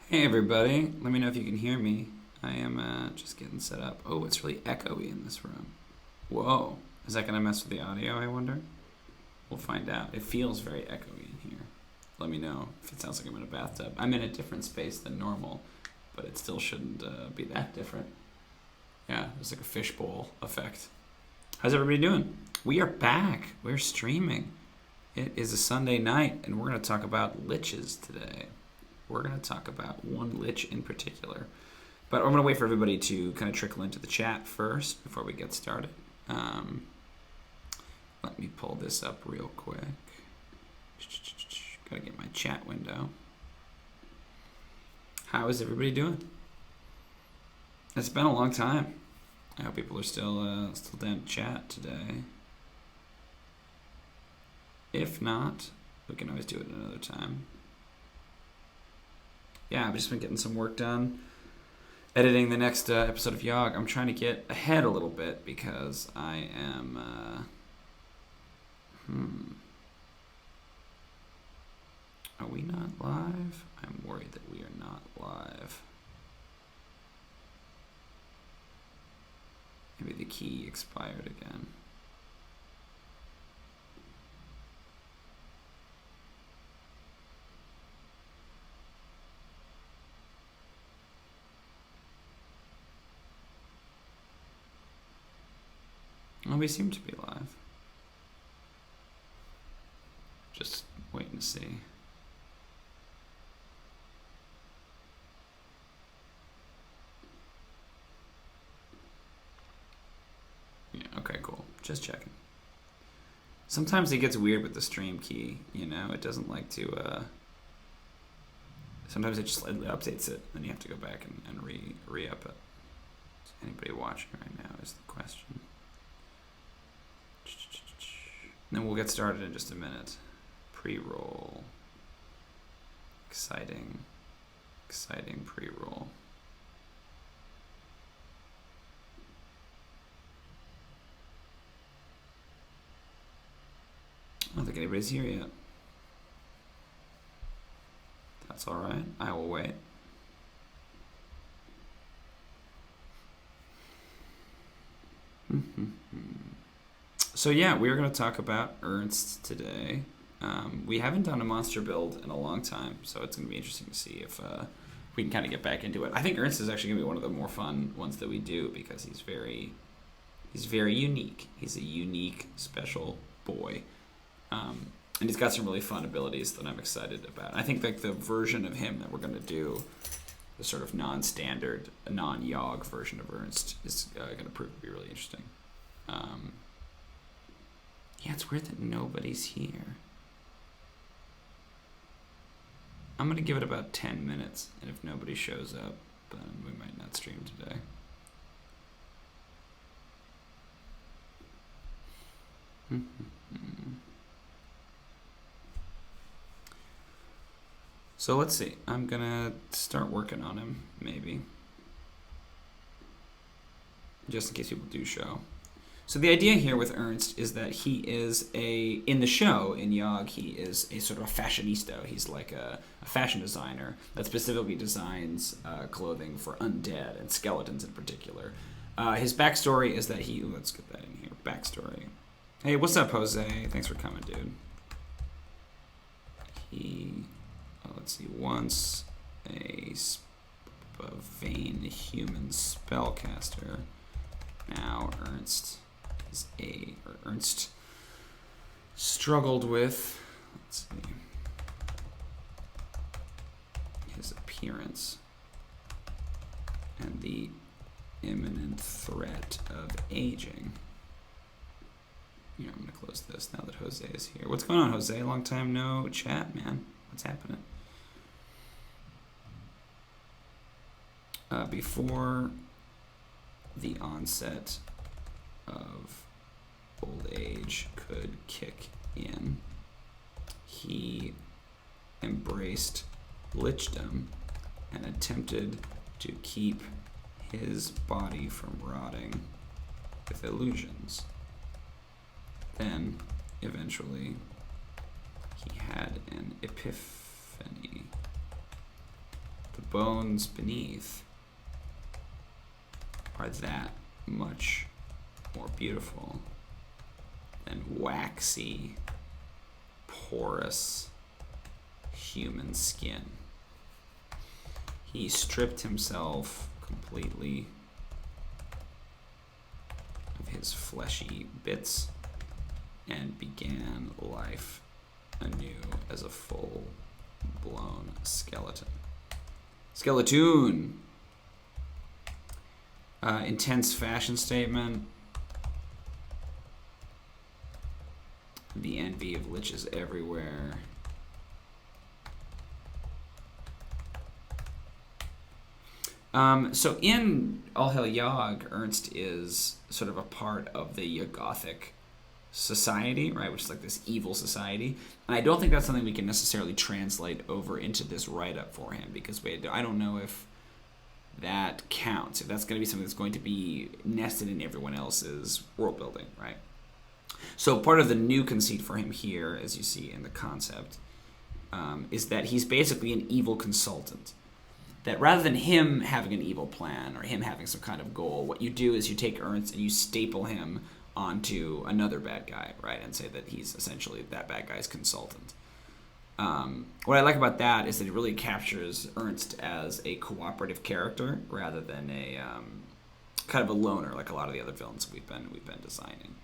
Hey everybody, let me know if you can hear me. I am just getting set up. Oh, it's really echoey in this room. Whoa, is that gonna mess with the audio, I wonder? We'll find out. It feels very echoey in here. Let me know if it sounds like I'm in a bathtub. I'm in a different space than normal, but it still shouldn't be that different. Yeah, it's like a fishbowl effect. How's everybody doing? We are back. We're streaming. It is a Sunday night, and we're going to talk about liches today. We're going to talk about one lich in particular. But I'm going to wait for everybody to kind of trickle into the chat first before we get started. Let me pull this up real quick. Got to get my chat window. How is everybody doing? It's been a long time. I hope people are still down to chat today. If not, we can always do it another time. Yeah, I've just been getting some work done, editing the next episode of Yogg. I'm trying to get ahead a little bit because I am. Are we not live? I'm worried that we are not live. Maybe the key expired again. Well, we seem to be live. Just waiting to see. Yeah, okay, cool. Just checking. Sometimes it gets weird with the stream key, you know? It doesn't like to, sometimes it just updates it, then you have to go back and re-up it. Is anybody watching right now is the question. And then we'll get started in just a minute. Pre-roll. Exciting pre-roll. I don't think anybody's here yet. That's alright. I will wait. So yeah, we are going to talk about Ernst today. We haven't done a monster build in a long time, so it's going to be interesting to see if we can kind of get back into it. I think Ernst is actually going to be one of the more fun ones that we do because he's very unique. He's a unique, special boy. And he's got some really fun abilities that I'm excited about. I think like the version of him that we're going to do, the sort of non-standard, non-Yogg version of Ernst, is going to prove to be really interesting. Yeah, it's weird that nobody's here. I'm going to give it about 10 minutes, and if nobody shows up, then we might not stream today. So let's see. I'm going to start working on him, maybe. Just in case people do show. So the idea here with Ernst is that he is in the show, in Yogg, he is a sort of a fashionista. He's like a fashion designer that specifically designs clothing for undead and skeletons in particular. His backstory is that let's get that in here, backstory. Hey, what's up, Jose? Thanks for coming, dude. Let's see, once a vain human spellcaster, now Ernst struggled with, let's see, his appearance and the imminent threat of aging. Yeah, I'm gonna close this now that Jose is here. What's going on, Jose? Long time no chat, man. What's happening? Before the onset of old age could kick in, he embraced lichdom and attempted to keep his body from rotting with illusions. Then, eventually, he had an epiphany. The bones beneath are that much more beautiful than waxy, porous human skin. He stripped himself completely of his fleshy bits and began life anew as a full-blown skeleton. Skeleton! Intense fashion statement. The envy of liches everywhere. So in All Hell Yog, Ernst is sort of a part of the Yogothic society, right, which is like this evil society. And I don't think that's something we can necessarily translate over into this write-up for him, because I don't know if that counts, if that's going to be something that's going to be nested in everyone else's world building, right? So part of the new conceit for him here, as you see in the concept, is that he's basically an evil consultant. That rather than him having an evil plan or him having some kind of goal, what you do is you take Ernst and you staple him onto another bad guy, right? And say that he's essentially that bad guy's consultant. What I like about that is that it really captures Ernst as a cooperative character rather than a kind of a loner, like a lot of the other villains we've been designing.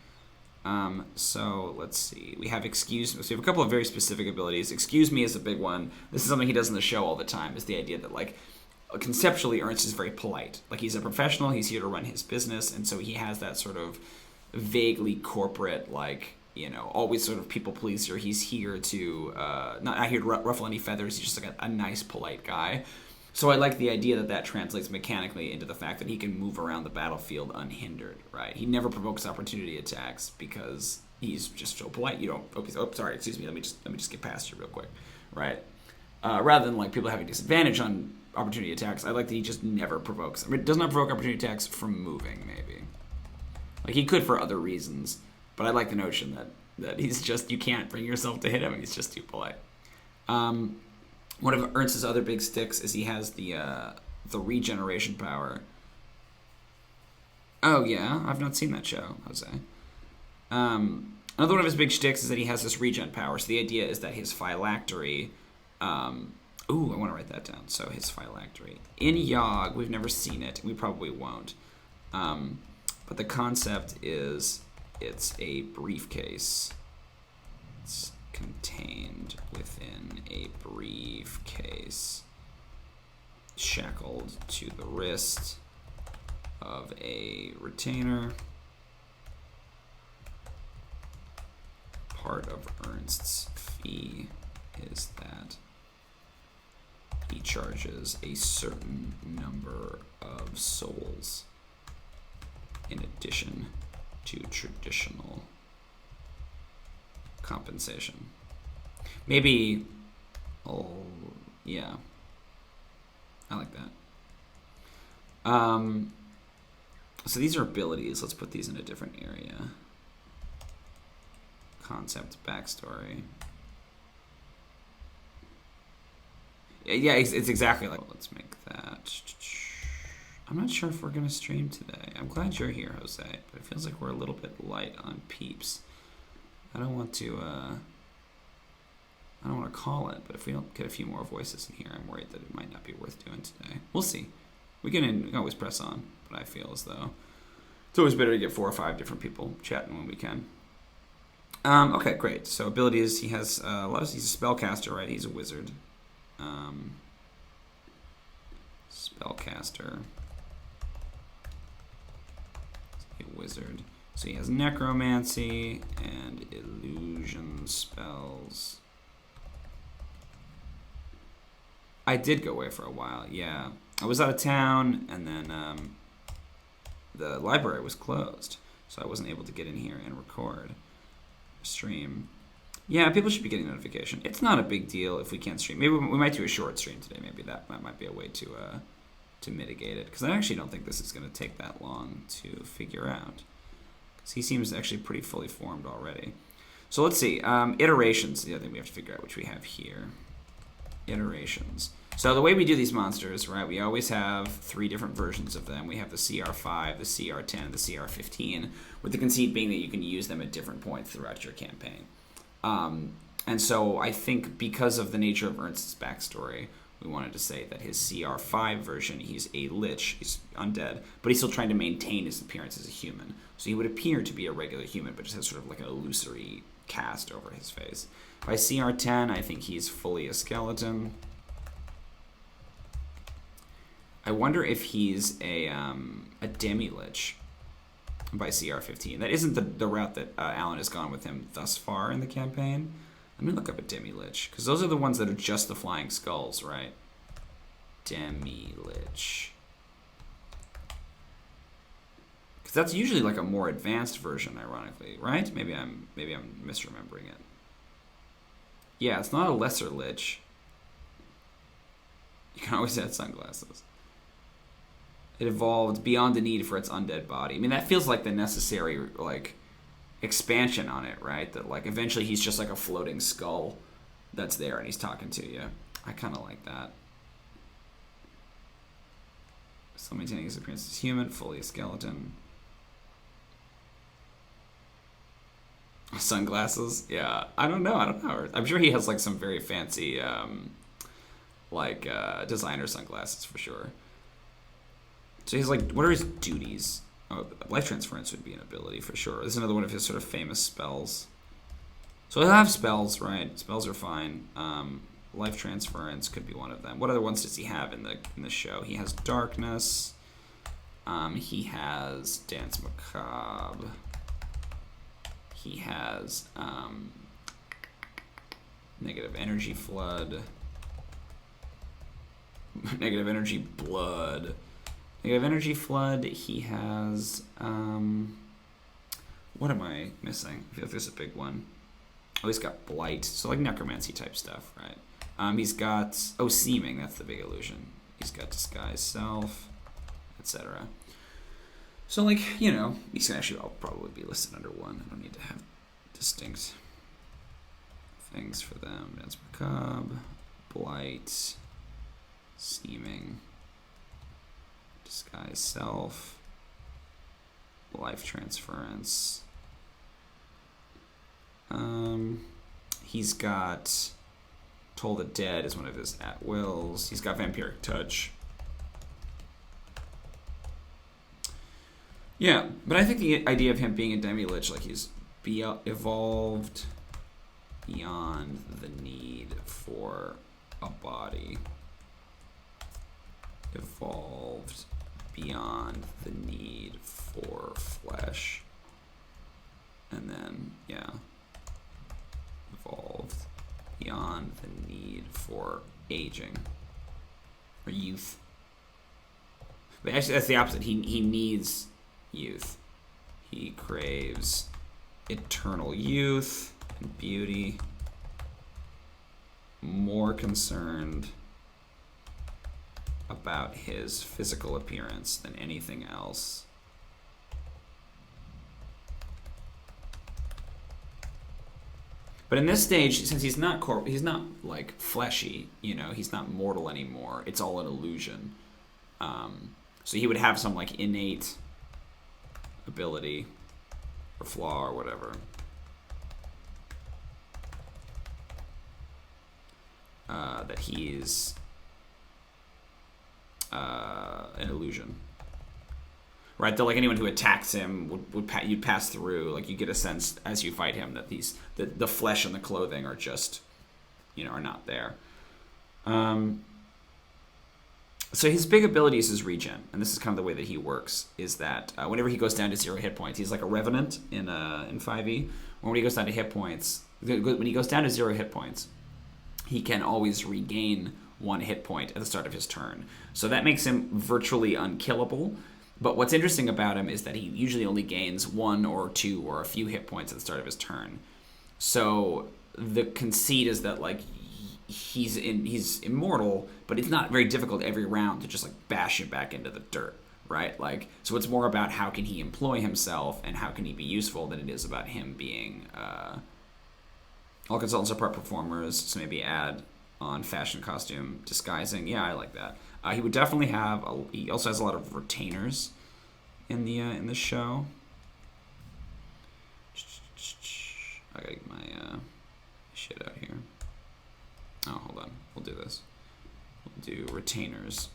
So let's see. We have excuse me. So we have a couple of very specific abilities. Excuse me is a big one. This is something he does in the show all the time, is the idea that, like, conceptually Ernst is very polite. Like, he's a professional, he's here to run his business, and so he has that sort of vaguely corporate, like, you know, always sort of people pleaser. He's here to not here to ruffle any feathers. He's just like a nice, polite guy. So I like the idea that translates mechanically into the fact that he can move around the battlefield unhindered, right? He never provokes opportunity attacks because he's just so polite. You don't. Oh, sorry, excuse me. Let me just get past you real quick, right? Rather than like people having disadvantage on opportunity attacks, I like that he just never provokes. I mean, does not provoke opportunity attacks from moving, maybe. Like, he could for other reasons, but I like the notion that he's just, you can't bring yourself to hit him, and he's just too polite. One of Ernst's other big sticks is he has the regeneration power. Oh yeah, I've not seen that show, Jose. Another one of his big shticks is that he has this regen power. So the idea is that his phylactery. Ooh, I want to write that down. So his phylactery in Yog, we've never seen it. We probably won't. But the concept is it's a briefcase. It's contained within a briefcase, shackled to the wrist of a retainer. Part of Ernst's fee is that he charges a certain number of souls in addition to traditional compensation. Maybe, yeah, I like that. So these are abilities. Let's put these in a different area. Concept, backstory. Yeah, it's exactly like. Let's make that. I'm not sure if we're gonna stream today. I'm glad you're here, Jose, but it feels like we're a little bit light on peeps. I don't want to call it, but if we don't get a few more voices in here, I'm worried that it might not be worth doing today. We'll see. We can always press on, but I feel as though it's always better to get 4 or 5 different people chatting when we can. Okay, great. So abilities, he has he's a spellcaster, right? He's a wizard. Spellcaster. A wizard. So he has necromancy and illusion spells. I did go away for a while, yeah. I was out of town, and then the library was closed, so I wasn't able to get in here and record, stream. Yeah, people should be getting notification. It's not a big deal if we can't stream. Maybe we might do a short stream today. Maybe that might be a way to mitigate it, because I actually don't think this is going to take that long to figure out. Because he seems actually pretty fully formed already. So let's see. Iterations, the other thing we have to figure out, which we have here. Iterations. So the way we do these monsters, right, we always have 3 different versions of them. We have the CR5, the CR10, and the CR15, with the conceit being that you can use them at different points throughout your campaign. And so I think because of the nature of Ernst's backstory, we wanted to say that his CR5 version, he's a lich, he's undead, but he's still trying to maintain his appearance as a human. So he would appear to be a regular human, but just has sort of like an illusory cast over his face. By CR10, I think he's fully a skeleton. I wonder if he's a demi-lich by CR15. That isn't the route that Alan has gone with him thus far in the campaign. Let me look up a demi-lich, because those are the ones that are just the flying skulls, right? Demi-lich. Because that's usually like a more advanced version, ironically, right? Maybe I'm misremembering it. Yeah, it's not a lesser lich. You can always add sunglasses. It evolved beyond the need for its undead body. I mean, that feels like the necessary, like, expansion on it, right? That, like, eventually he's just like a floating skull that's there and he's talking to you. I kind of like that. Still maintaining his appearance as human, fully a skeleton. Sunglasses? Yeah. I don't know. I'm sure he has, like, some very fancy, designer sunglasses for sure. So he's like, what are his duties? Oh, life transference would be an ability for sure. This is another one of his sort of famous spells. So he'll have spells, right? Spells are fine. Life transference could be one of them. What other ones does he have in the show? He has darkness. He has dance macabre. He has negative energy flood. Negative energy blood. Negative energy flood, he has, what am I missing? I feel like there's a big one. Oh, he's got blight, so like necromancy type stuff, right? He's got, seeming, that's the big illusion. He's got disguise self, etc. So like, these can actually all probably be listed under one. I don't need to have distinct things for them. Dance macabre, blight, seeming, disguise self, life transference. He's got Toll the Dead is one of his at-wills. He's got vampiric touch. Yeah, but I think the idea of him being a demi-lich, like he's evolved beyond the need for a body. Evolved beyond the need for flesh. And then, yeah. Evolved beyond the need for aging. Or youth. But actually, that's the opposite. He needs youth. He craves eternal youth and beauty. More concerned about his physical appearance than anything else. But in this stage, since he's not like fleshy, he's not mortal anymore. It's all an illusion. So he would have some like innate ability or flaw or whatever. That he's an illusion, right? That like anyone who attacks him you'd pass through. Like you get a sense as you fight him that the flesh and the clothing are just, are not there. So his big ability is his regen, and this is kind of the way that he works. Is that whenever he goes down to 0 hit points, he's like a revenant in 5e. When he goes down to hit points, when he goes down to 0 hit points, he can always regain 1 hit point at the start of his turn. So that makes him virtually unkillable. But what's interesting about him is that he usually only gains 1 or 2 or a few hit points at the start of his turn. So the conceit is that like he's immortal, but it's not very difficult every round to just like bash him back into the dirt, right? Like, so it's more about how can he employ himself and how can he be useful than it is about him being all consultants are part performers, so maybe add on fashion, costume, disguising. Yeah, I like that. He would definitely have. He also has a lot of retainers in the show. I gotta get my shit out here. Oh, hold on. We'll do this. We'll do retainers.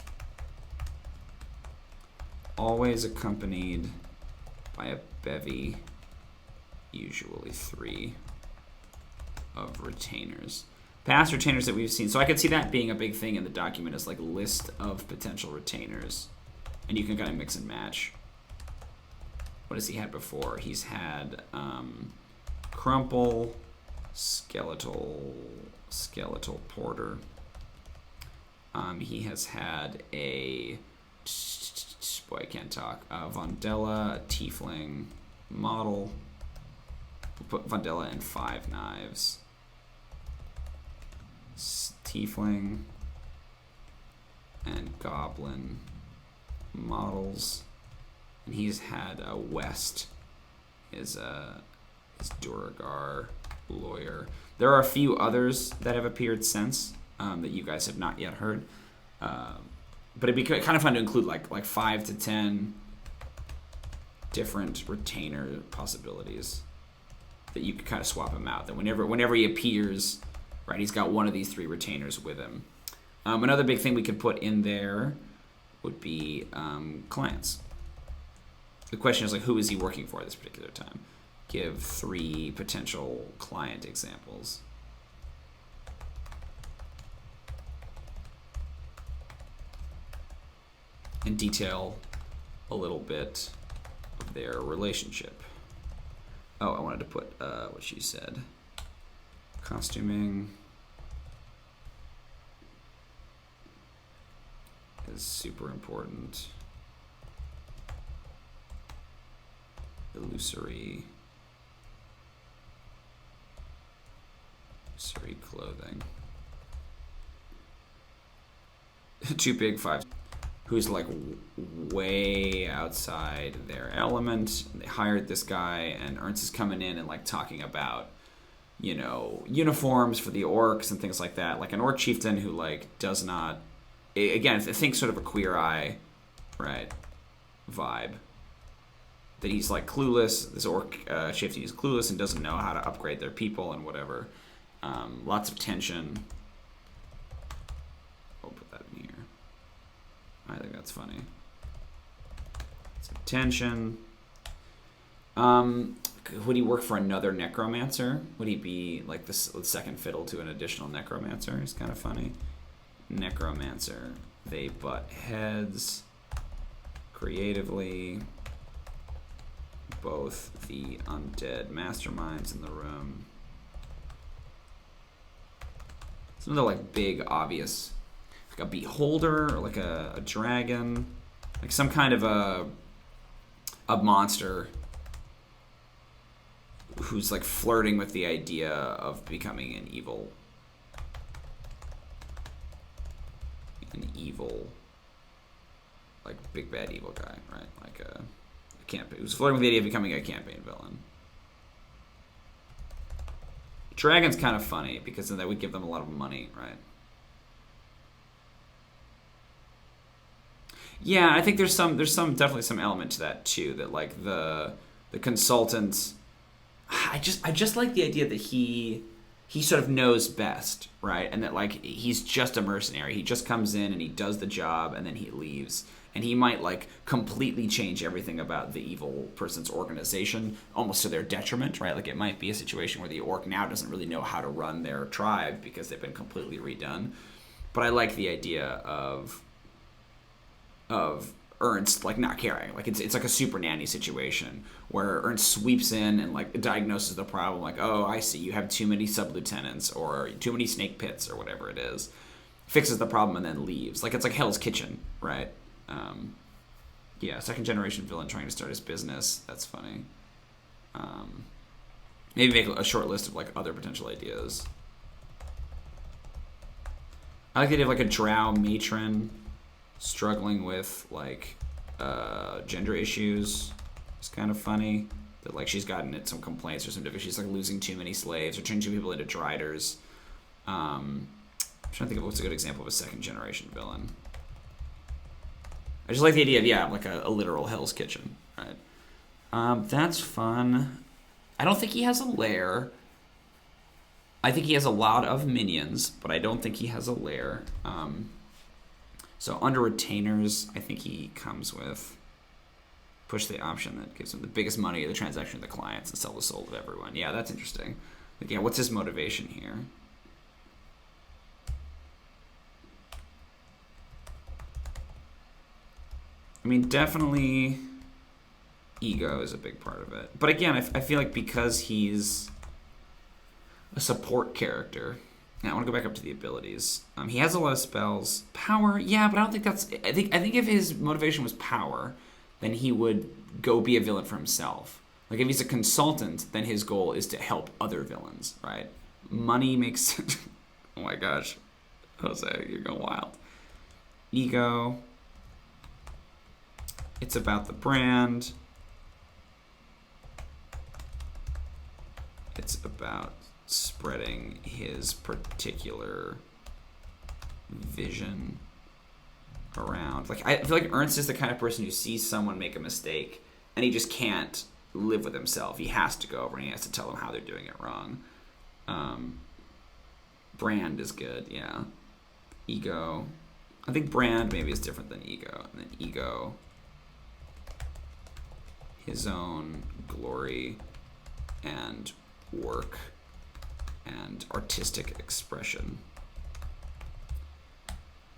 Always accompanied by a bevy, usually 3 of retainers. Past retainers that we've seen. So I could see that being a big thing in the document, is like list of potential retainers. And you can kind of mix and match. What has he had before? He's had crumple, skeletal porter. He has had a, boy, I can't talk, Vandella, a tiefling model. We'll put Vandella in 5 knives. Tiefling and goblin models. And he's had a West, his Duragar lawyer. There are a few others that have appeared since that you guys have not yet heard. But it'd be kind of fun to include like 5 to 10 different retainer possibilities that you could kind of swap him out. That whenever he appears, right, he's got one of these 3 retainers with him. Another big thing we could put in there would be clients. The question is, like, who is he working for at this particular time? Give 3 potential client examples. And detail a little bit of their relationship. Oh, I wanted to put what she said. Costuming is super important. Illusory clothing. Too big 5. Who's like way outside their element. They hired this guy, and Ernst is coming in and like talking about, you know, uniforms for the orcs and things like that. Like an orc chieftain who like does not, again, I think sort of a Queer Eye, right, vibe. That he's like clueless. This orc chieftain is clueless and doesn't know how to upgrade their people and whatever. Lots of tension. I'll put that in here. I think that's funny. Some tension. Would he work for another necromancer? Would he be like the second fiddle to an additional necromancer? It's kind of funny. Necromancer. They butt heads creatively. Both the undead masterminds in the room. Some of the like big obvious, like a beholder or like a dragon, like some kind of a monster who's like flirting with the idea of becoming an evil like big bad evil guy, right? Like a campaign, who's flirting with the idea of becoming a campaign villain. Dragon's kind of funny because then that would give them a lot of money, right? Yeah, I think there's definitely some element to that too. That like the consultant, I just like the idea that he sort of knows best, right? And that like he's just a mercenary. He just comes in and he does the job and then he leaves. And he might like completely change everything about the evil person's organization, almost to their detriment, right? Like it might be a situation where the orc now doesn't really know how to run their tribe because they've been completely redone. But I like the idea of Ernst like not caring. Like it's like a super nanny situation where Ernst sweeps in and like diagnoses the problem. Like, oh, I see, you have too many sub-lieutenants or too many snake pits or whatever it is. Fixes the problem and then leaves. Like it's like Hell's Kitchen, right? Yeah, second generation villain trying to start his business. That's funny. Maybe make a short list of like other potential ideas. I like the idea of like a drow matron struggling with like gender issues. It's kind of funny that like she's gotten some complaints or something. She's like losing too many slaves or turning too many people into driders. trying to think of what's a good example of a second generation villain. I just like the idea of, like a literal Hell's Kitchen, right? That's fun. I don't think he has a lair. I think he has a lot of minions, but I don't think he has a lair. So under retainers, I think he comes with push the option that gives him the biggest money of the transaction to the clients and sell the soul to everyone. Yeah, that's interesting. Like, yeah, what's his motivation here? I mean, definitely ego is a big part of it. But again, I feel like because he's a support character. Now I want to go back up to the abilities. He has a lot of spells. Power, yeah, but I don't think that's... I think if his motivation was power, then he would go be a villain for himself. Like, if he's a consultant, then his goal is to help other villains, right? Money makes... Oh my gosh. Jose, you're going wild. Ego. It's about the brand. It's about spreading his particular vision around. Like, I feel like Ernst is the kind of person who sees someone make a mistake and he just can't live with himself. He has to go over and he has to tell them how they're doing it wrong. Brand is good, yeah. Ego. I think brand maybe is different than ego. And then ego, his own glory and work and artistic expression.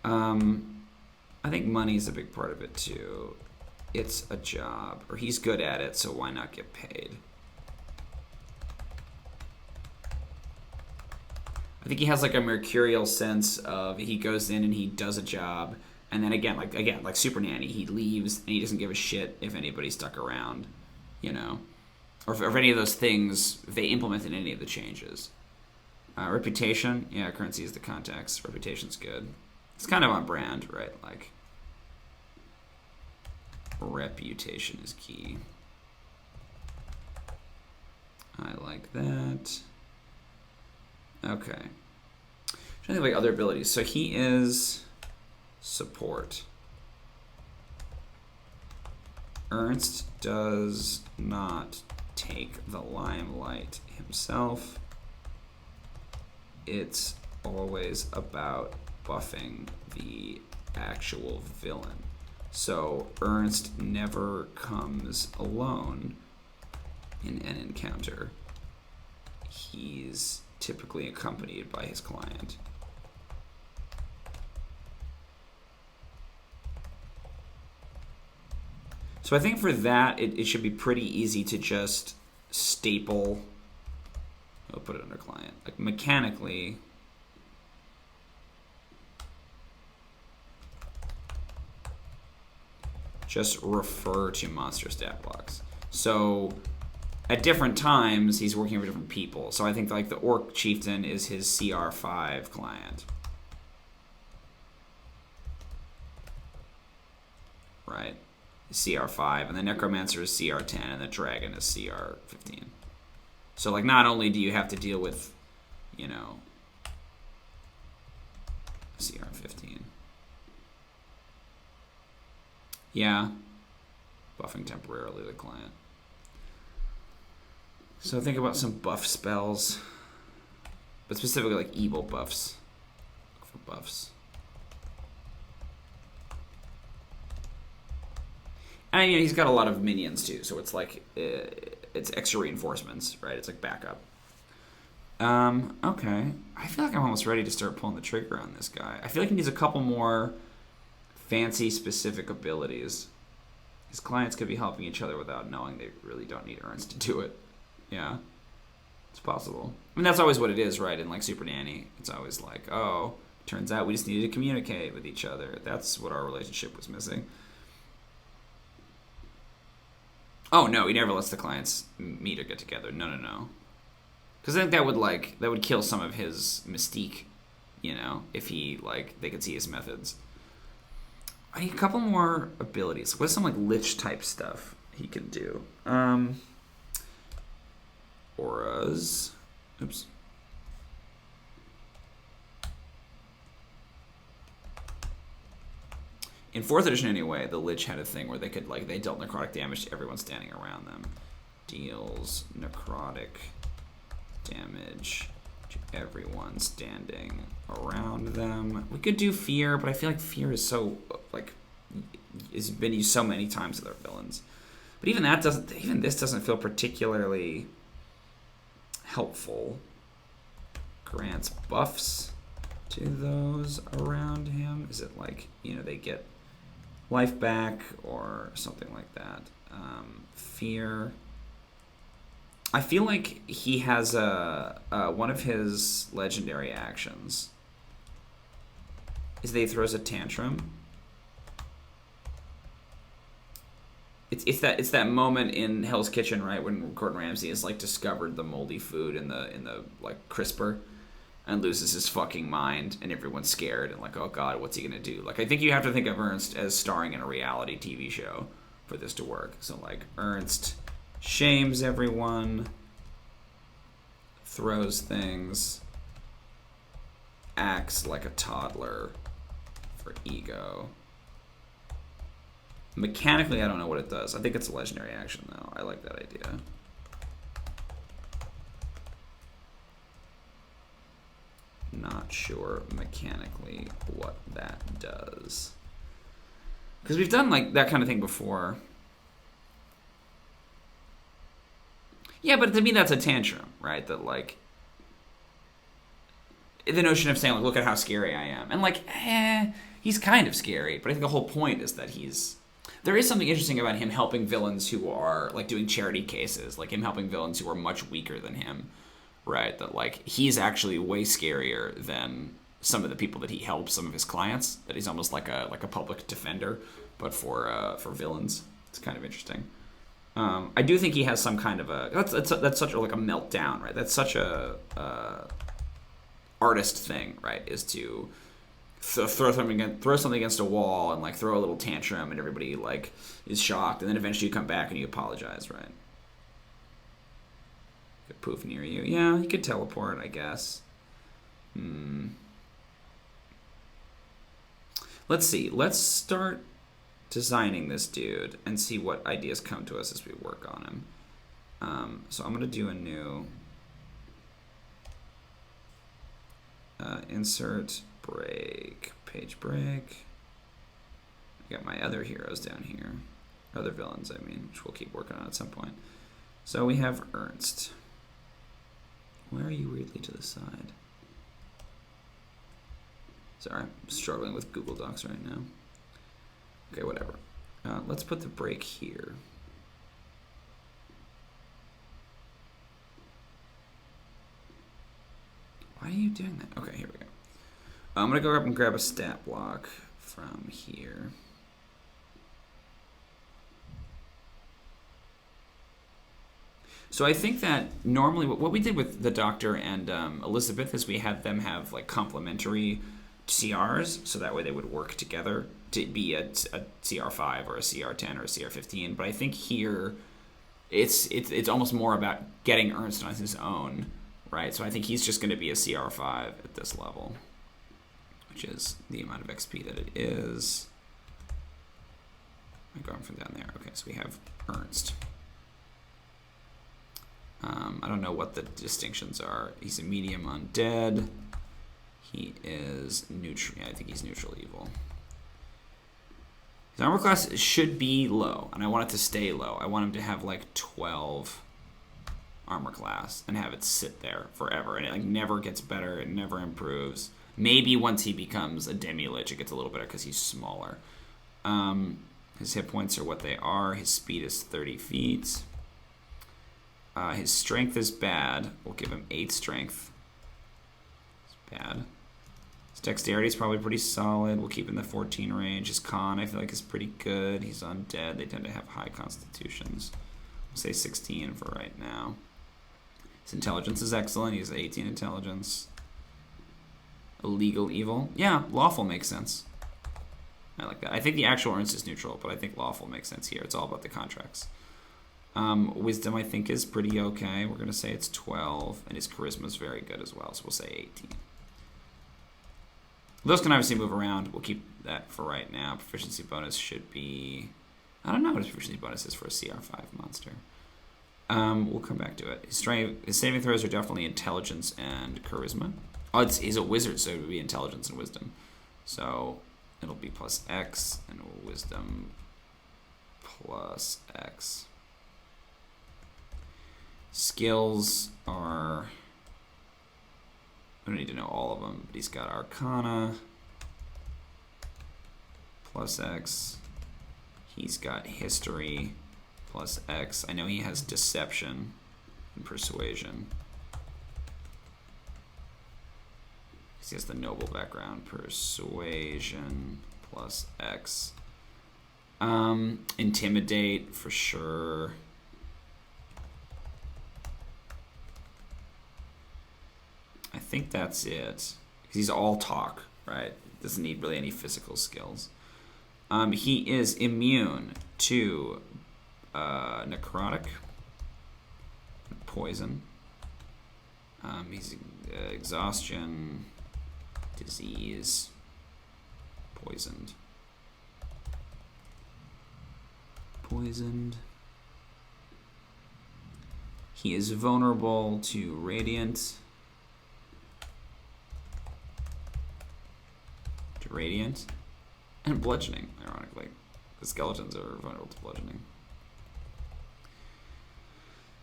I think money's a big part of it too. It's a job, or he's good at it, so why not get paid? I think he has like a mercurial sense of he goes in and he does a job, and then again like Super Nanny, he leaves and he doesn't give a shit if anybody stuck around, you know, or if any of those things if they implemented any of the changes. Reputation, yeah, currency is the context. Reputation's good. It's kind of on brand, right? Like, reputation is key. I like that. Okay. I'm trying to think of like other abilities. So he is support. Ernst does not take the limelight himself. It's always about buffing the actual villain. So Ernst never comes alone in an encounter. He's typically accompanied by his client. So I think for that, it should be pretty easy to just staple. I'll put it under client. Like mechanically, just refer to monster stat blocks. So at different times, he's working for different people. So I think like the Orc Chieftain is his CR5 client. Right? CR5, and the Necromancer is CR10, and the Dragon is CR15. So like not only do you have to deal with, you know, CR15. Yeah. Buffing temporarily the client. So think about some buff spells. But specifically like evil buffs. For buffs. And you know, he's got a lot of minions too, so it's like it's extra reinforcements, right? It's like backup. Okay. I feel like I'm almost ready to start pulling the trigger on this guy. I feel like he needs a couple more fancy specific abilities. His clients could be helping each other without knowing they really don't need Ernst to do it. Yeah. It's possible. I mean, that's always what it is, right? In like Super Nanny, it's always like, oh, turns out we just needed to communicate with each other. That's what our relationship was missing. Oh, no, he never lets the clients meet or get together. No. Because I think that would kill some of his mystique, you know, if he, like, they could see his methods. I need a couple more abilities. What's some, like, Lich type stuff he can do? Auras. Oops. in 4th edition anyway, the Lich had a thing where they dealt necrotic damage to everyone standing around them. Deals necrotic damage to everyone standing around them. We could do fear, but I feel like fear is so, like, it's been used so many times with our villains. But even this doesn't feel particularly helpful. Grants buffs to those around him. Is it like, they get life back or something like that? Fear. I feel like he has one of his legendary actions is that he throws a tantrum. It's that moment in Hell's Kitchen, right, when Gordon Ramsay has like discovered the moldy food in the like crisper and loses his fucking mind, and everyone's scared and like, oh god, what's he gonna do? Like, I think you have to think of Ernst as starring in a reality TV show for this to work. So like, Ernst shames everyone, throws things, acts like a toddler for ego. Mechanically, I don't know what it does. I think it's a legendary action, though. I like that idea. Not sure mechanically what that does. Because we've done like that kind of thing before. Yeah, but to me that's a tantrum, right? That like the notion of saying like, look at how scary I am. And like, he's kind of scary, but I think the whole point is that there is something interesting about him helping villains who are like doing charity cases, like him helping villains who are much weaker than him, right? That like he's actually way scarier than some of the people that he helps, some of his clients. That he's almost like a public defender, but for villains. It's kind of interesting. I do think he has some kind of a that's such a, like a meltdown, right? That's such a artist thing, right? Is to throw something against a wall and like throw a little tantrum, and everybody like is shocked, and then eventually you come back and you apologize, right? Could poof near you. Yeah, he could teleport, I guess. Let's see. Let's start designing this dude and see what ideas come to us as we work on him. So I'm gonna do a new insert break, page break. I got my other heroes down here, other villains, I mean, which we'll keep working on at some point. So we have Ernst. Where are you weirdly to the side? Sorry, I'm struggling with Google Docs right now. Okay, whatever. Let's put the break here. Why are you doing that? Okay, here we go. I'm going to go up and grab a stat block from here. So I think that normally what we did with the Doctor and Elizabeth is we had them have like complementary CRs, so that way they would work together to be a CR5 or a CR10 or a CR15. But I think here it's almost more about getting Ernst on his own, right? So I think he's just going to be a CR5 at this level, which is the amount of XP that it is. I'm going from down there. Okay, so we have Ernst. I don't know what the distinctions are. He's a medium undead. He is neutral. Yeah, I think he's neutral evil. His armor class should be low, and I want it to stay low. I want him to have like 12 armor class and have it sit there forever, and it like never gets better. It never improves. Maybe once he becomes a demi-lich, it gets a little better because he's smaller. His hit points are what they are. His speed is 30 feet. His strength is bad. We'll give him 8 strength. It's bad. His dexterity is probably pretty solid. We'll keep in the 14 range. His con, I feel like, is pretty good. He's undead. They tend to have high constitutions. We'll say 16 for right now. His intelligence is excellent. He has 18 intelligence. Illegal evil. Yeah, lawful makes sense. I like that. I think the actual Ernst is neutral, but I think lawful makes sense here. It's all about the contracts. Wisdom, I think, is pretty okay. We're going to say it's 12, and his charisma is very good as well, so we'll say 18. Those can obviously move around. We'll keep that for right now. Proficiency bonus should be... I don't know what his proficiency bonus is for a CR5 monster. We'll come back to it. His saving throws are definitely intelligence and charisma. Oh, he's a wizard, so it would be intelligence and wisdom. So it'll be plus X, and wisdom plus X. Skills are... I don't need to know all of them, but he's got Arcana plus X. He's got History plus X. I know he has Deception and Persuasion. He has the noble background. Persuasion plus X. Intimidate for sure. I think that's it. Because he's all talk, right? Doesn't need really any physical skills. He is immune to necrotic, poison. He's exhaustion, disease, poisoned. He is vulnerable to radiant. And bludgeoning, ironically. The skeletons are vulnerable to bludgeoning.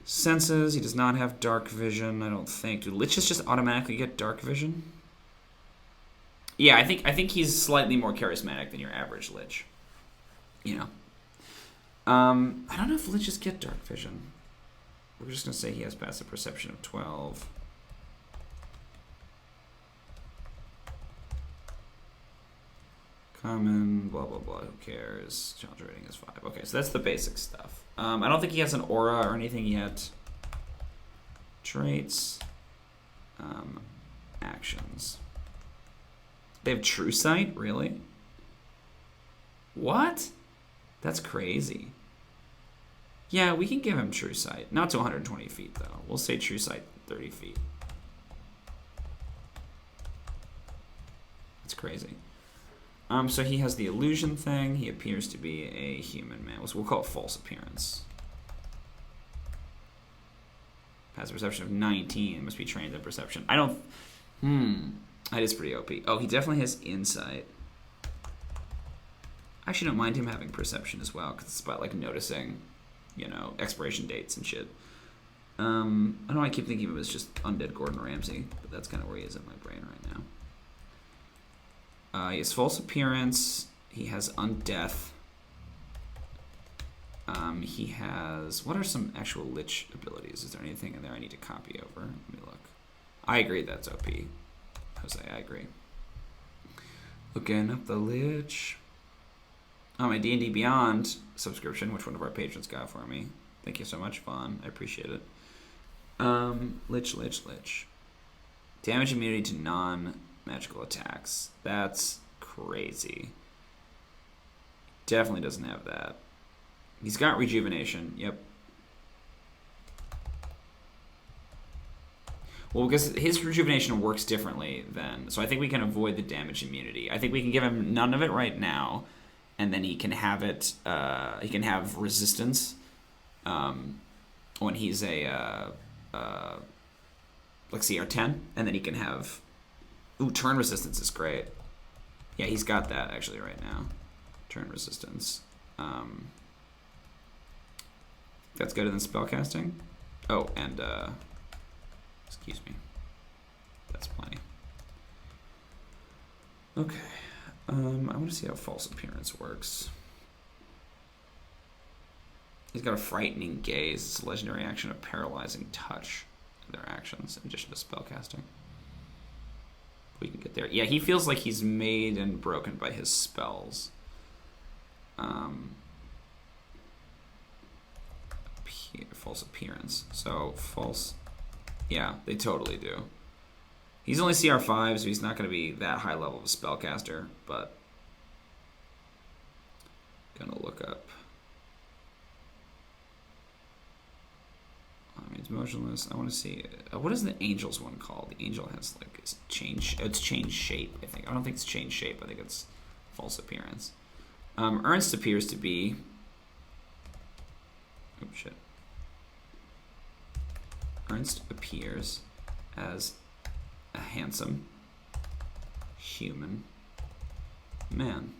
Senses, he does not have dark vision, I don't think. Do liches just automatically get dark vision? Yeah, I think he's slightly more charismatic than your average lich. You know. I don't know if liches get dark vision. We're just gonna say he has passive perception of 12. Common, blah, blah, blah, who cares? Challenge rating is 5. Okay, so that's the basic stuff. I don't think he has an aura or anything yet. Traits. Actions. They have True Sight? Really? What? That's crazy. Yeah, we can give him True Sight. Not to 120 feet, though. We'll say True Sight 30 feet. That's crazy. So he has the illusion thing. He appears to be a human man. We'll call it false appearance. Has a perception of 19. Must be trained in perception. I don't... That is pretty OP. Oh, he definitely has insight. I actually don't mind him having perception as well, because it's about, like, noticing, you know, expiration dates and shit. I don't know why I keep thinking of him as just undead Gordon Ramsay, but that's kind of where he is in my brain right now. He has false appearance. He has undeath. He has... What are some actual lich abilities? Is there anything in there I need to copy over? Let me look. I agree that's OP. Jose, I agree. Looking up the lich. Oh, my D&D Beyond subscription, which one of our patrons got for me. Thank you so much, Vaughn. I appreciate it. Lich. Damage immunity to non-magical attacks. That's crazy. Definitely doesn't have that. He's got rejuvenation. Yep. Well, because his rejuvenation works differently then. So I think we can avoid the damage immunity. I think we can give him none of it right now. And then he can have it, he can have resistance when he's a, like CR10. And then he can have, turn resistance is great. Yeah, he's got that actually right now. Turn resistance. That's better than spellcasting. Oh, and, excuse me. That's plenty. Okay. I want to see how false appearance works. He's got a frightening gaze. It's a legendary action of paralyzing touch. Their actions, in addition to spellcasting. We can get there. Yeah, he feels like he's made and broken by his spells. False appearance. So, false... Yeah, they totally do. He's only CR5, so he's not going to be that high level of a spellcaster, but... Gonna look up... I mean, He's motionless. I want to see. What is the angel's one called? The angel has like it's changed shape. I think. I don't think it's changed shape. I think it's false appearance. Ernst appears to be. Oh shit. Ernst appears as a handsome human man.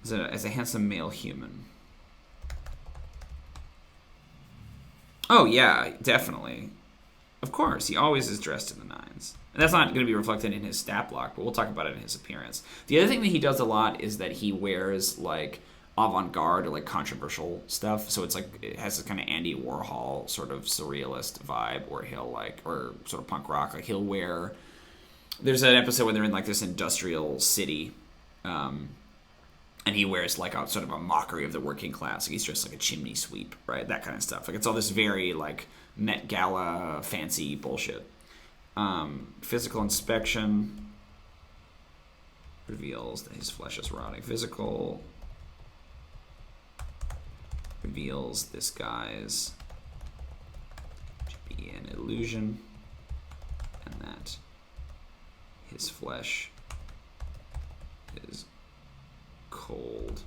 As a handsome male human. Oh, yeah, definitely. Of course, he always is dressed in the nines. And that's not going to be reflected in his stat block, but we'll talk about it in his appearance. The other thing that he does a lot is that he wears, like, avant-garde or, like, controversial stuff. So it's, like, it has this kind of Andy Warhol sort of surrealist vibe where he'll, like, or sort of punk rock. Like, he'll wear... There's an episode where they're in, like, this industrial city, and he wears like a sort of a mockery of the working class. Like he's dressed like a chimney sweep, right? That kind of stuff. Like it's all this very like Met Gala fancy bullshit. Physical inspection reveals that his flesh is rotting. Physical reveals this guy's to be an illusion, and that his flesh is cold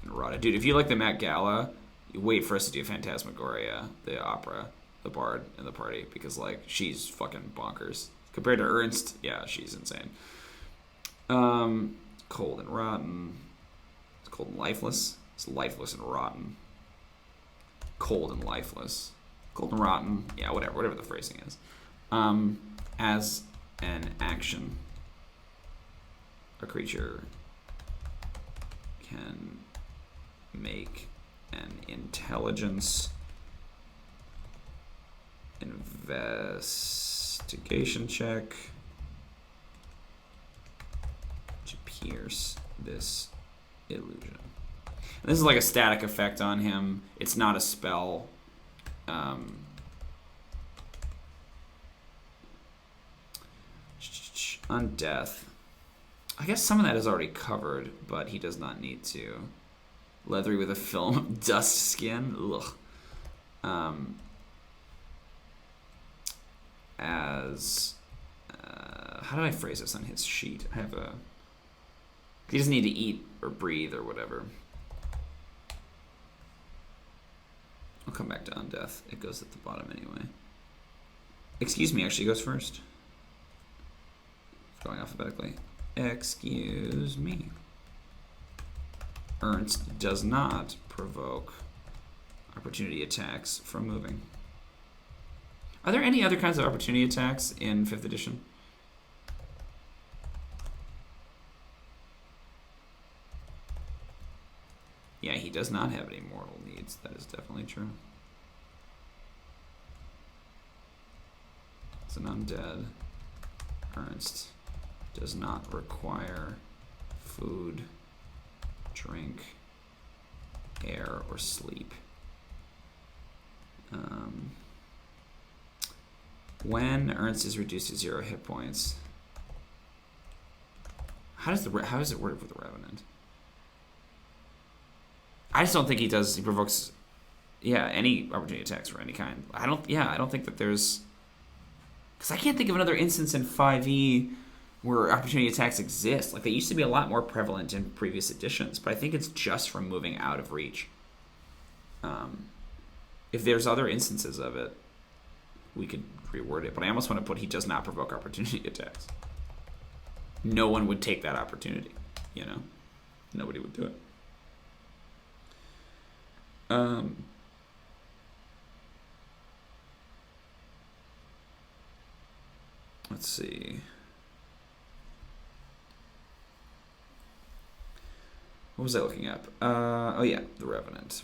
and rotted. Dude, if you like the Met Gala, you wait for us to do Phantasmagoria, the opera, the bard, and the party, because, like, she's fucking bonkers. Compared to Ernst, yeah, she's insane. Cold and rotten. It's cold and lifeless. It's lifeless and rotten. Cold and lifeless. Cold and rotten. Yeah, whatever the phrasing is. As an action, a creature can make an intelligence investigation check to pierce this illusion. And this is like a static effect on him. It's not a spell. Undeath. I guess some of that is already covered, but he does not need to. Leathery with a film of dust skin. Ugh. How did I phrase this on his sheet? I have a... He doesn't need to eat or breathe or whatever. I'll come back to Undeath. It goes at the bottom anyway. Excuse me actually goes first. Going alphabetically. Excuse me. Ernst does not provoke opportunity attacks from moving. Are there any other kinds of opportunity attacks in 5th edition? Yeah, he does not have any mortal needs. That is definitely true. It's an undead. Ernst does not require food, drink, air, or sleep. When Ernst is reduced to 0 hit points, how is it worded for the Revenant? I just don't think he does. He provokes, any opportunity attacks for any kind. I don't think that there's, because I can't think of another instance in 5e where opportunity attacks exist. Like, they used to be a lot more prevalent in previous editions, but I think it's just from moving out of reach. If there's other instances of it, we could reword it, but I almost want to put he does not provoke opportunity attacks. No one would take that opportunity, Nobody would do it. Let's see. What was I looking up? The Revenant.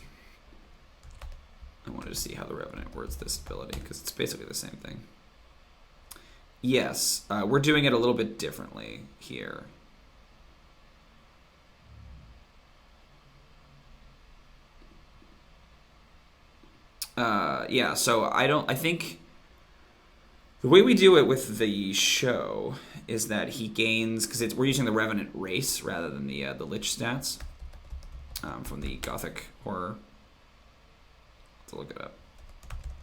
I wanted to see how the Revenant words this ability, because it's basically the same thing. Yes, we're doing it a little bit differently here. So I think the way we do it with the show is that he gains, because we're using the Revenant race rather than the Lich stats from the Gothic horror. Let's look it up.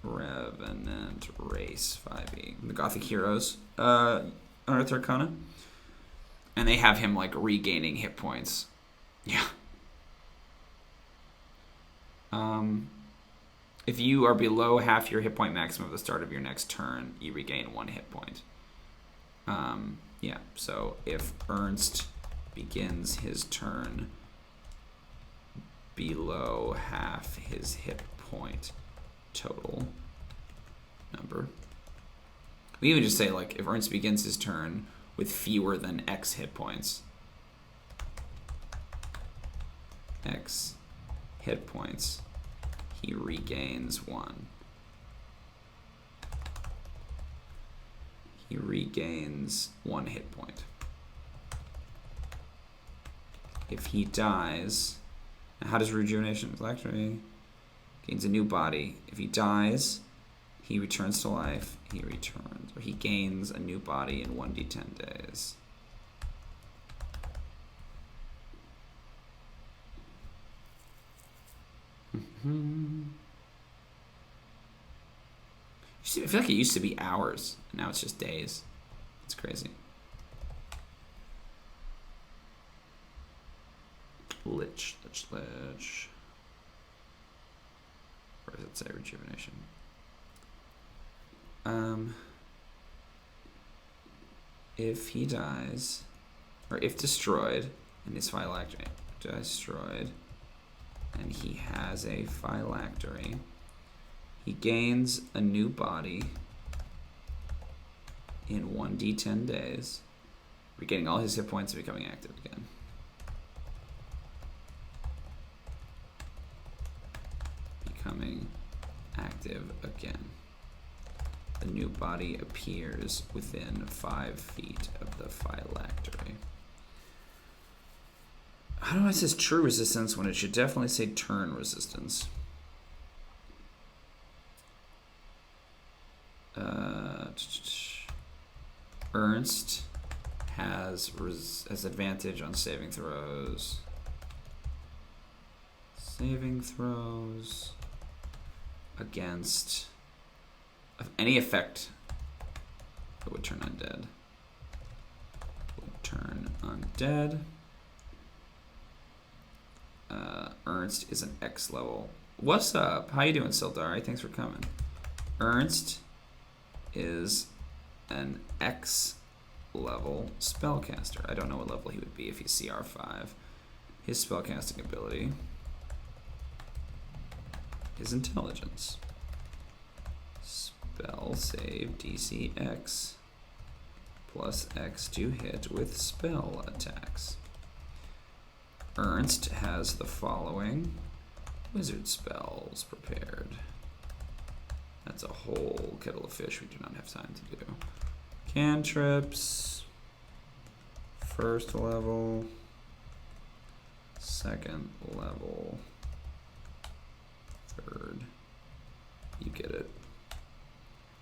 Revenant race 5e. The Gothic heroes. Unearthed Arcana. And they have him like regaining hit points. Yeah. If you are below half your hit point maximum at the start of your next turn, you regain 1 hit point. Yeah, so if Ernst begins his turn below half his hit point total number. We even just say, like, if Ernst begins his turn with fewer than X hit points. X hit points. He regains 1. He regains 1 hit point. If he dies, how does rejuvenation? Actually, gains a new body. If he dies, he returns to life. He returns, or he gains a new body in 1d10 days. I feel like it used to be hours, and now it's just days. It's crazy. Lich. Where does it say rejuvenation? If he dies, or if destroyed, and his phylactery destroyed, and he has a phylactery, he gains a new body in 1d10 days, regaining all his hit points and becoming active again. Becoming active again. The new body appears within 5 feet of the phylactery. How do I say true resistance when it should definitely say turn resistance? Ernst has advantage on saving throws. Saving throws against any effect that would turn undead. Would turn undead. Ernst is an X level. What's up? How you doing, Sildari? Thanks for coming. Ernst is an X level spellcaster. I don't know what level he would be if he's CR5. His spellcasting ability is intelligence. Spell save DC X plus X to hit with spell attacks. Ernst has the following wizard spells prepared. That's a whole kettle of fish we do not have time to do. Cantrips, first level, second level, third. You get it.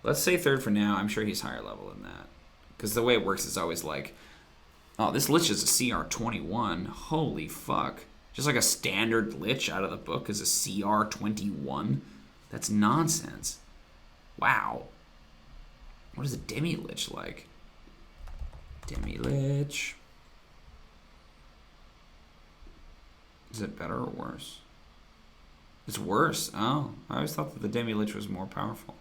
Let's say third for now. I'm sure he's higher level than that. Because the way it works is always like, oh, this Lich is a CR21. Holy fuck. Just like a standard Lich out of the book is a CR21. That's nonsense. Wow. What is a Demi-Lich like? Demi-Lich. Is it better or worse? It's worse. Oh, I always thought that the Demi-Lich was more powerful.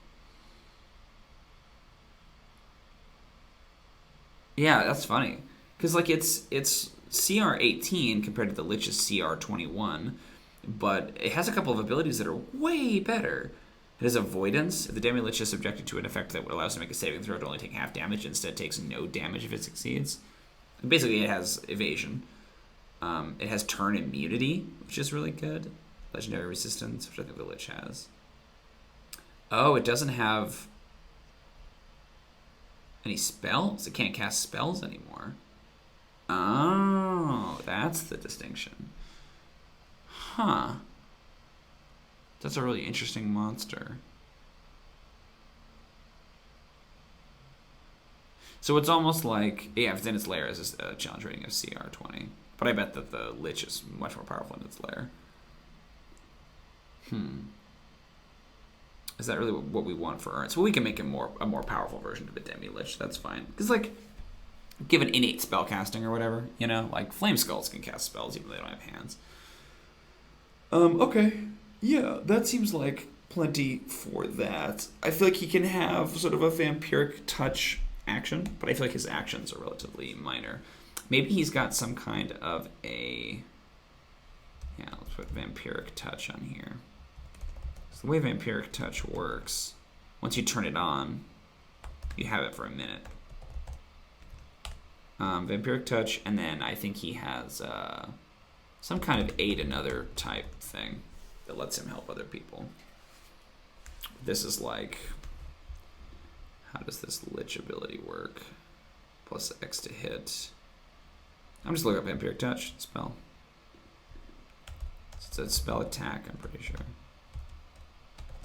Yeah, that's funny. Because like it's CR18 compared to the Lich's CR21, but it has a couple of abilities that are way better. It has avoidance. If the Demi-Lich is subjected to an effect that would allow us to make a saving throw to only take half damage, instead takes no damage if it succeeds. And basically, it has evasion. It has turn immunity, which is really good. Legendary resistance, which I think the Lich has. Oh, it doesn't have any spells. It can't cast spells anymore. Oh, that's the distinction. Huh. That's a really interesting monster. So it's almost like, yeah, if it's in its lair, it's a challenge rating of CR20. But I bet that the Lich is much more powerful in its lair. Is that really what we want for Ernst? Well, we can make him a more powerful version of a Demi-Lich. That's fine. Because, like, given innate spell casting or whatever, you know? Like, Flame Skulls can cast spells even though they don't have hands. Okay. Yeah, that seems like plenty for that. I feel like he can have sort of a Vampiric Touch action, but I feel like his actions are relatively minor. Maybe he's got some kind of a... Yeah, let's put Vampiric Touch on here. So the way Vampiric Touch works, once you turn it on, you have it for a minute. Vampiric Touch, and then I think he has some kind of aid another type thing that lets him help other people. This is like, how does this Lich ability work? Plus X to hit. I'm just looking up Vampiric Touch spell. It's a spell attack, I'm pretty sure.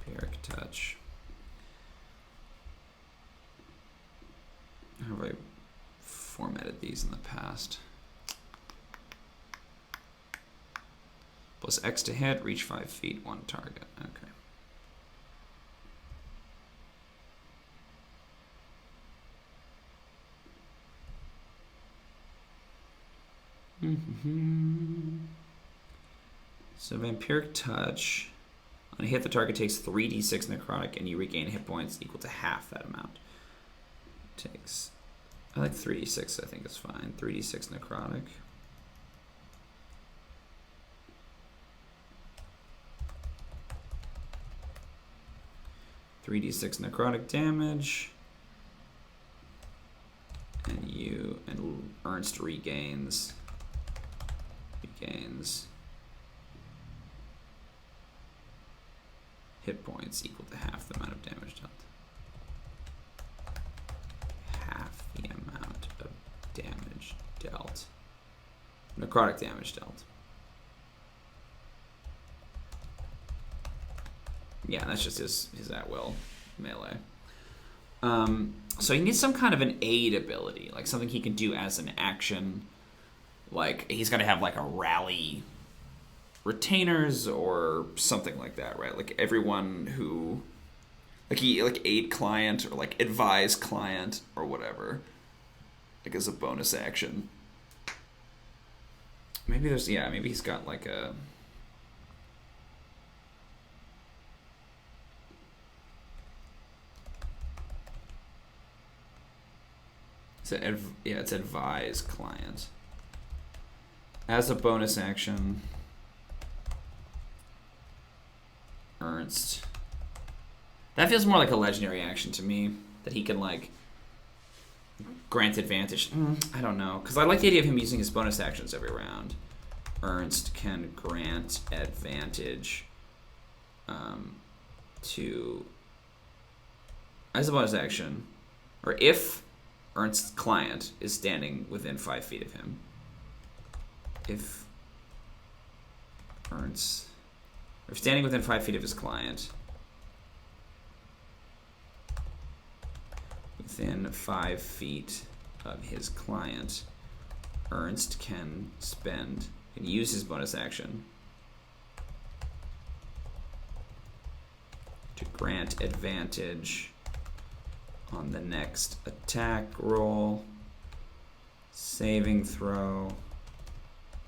Vampiric Touch. How have I formatted these in the past? Plus X to hit, reach 5 feet, one target. Okay. So Vampiric Touch, on a hit the target takes 3d6 necrotic and you regain hit points equal to half that amount. Takes, I like 3d6, I think is fine. 3d6 necrotic. (3d6 necrotic damage), and Ernst regains hit points equal to half the amount of damage dealt. Half the amount of damage dealt. Necrotic damage dealt. Yeah, that's just his at-will melee. So he needs some kind of an aid ability, like something he can do as an action. Like, he's got to have, like, a rally retainers or something like that, right? Like, everyone who... Like, aid client or, like, advise client or whatever. Like, as a bonus action. Maybe there's... Yeah, maybe he's got, like, a... It's advise client. As a bonus action, Ernst. That feels more like a legendary action to me, that he can, like, grant advantage. I don't know, because I like the idea of him using his bonus actions every round. Ernst can grant advantage to, as a bonus action, or if Ernst's client is standing within 5 feet of him. If standing within 5 feet of his client, within 5 feet of his client, Ernst can use his bonus action to grant advantage on the next attack roll, saving throw,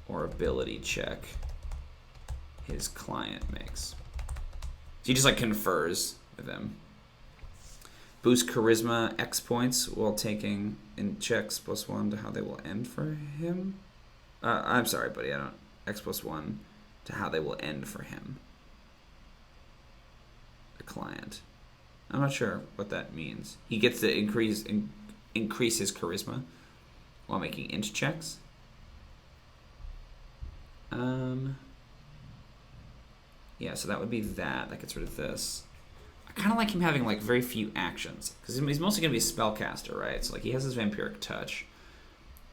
or ability check his client makes. So he just, like, confers with him. Boost charisma X points while taking in checks +1 to how they will end for him. I'm sorry, buddy. I don't. X +1 to how they will end for him. The client. I'm not sure what that means. He gets to increase his charisma while making int checks. Yeah, so that would be that. That gets rid of this. I kind of like him having, like, very few actions, because he's mostly going to be a spellcaster, right? So, like, he has his Vampiric Touch,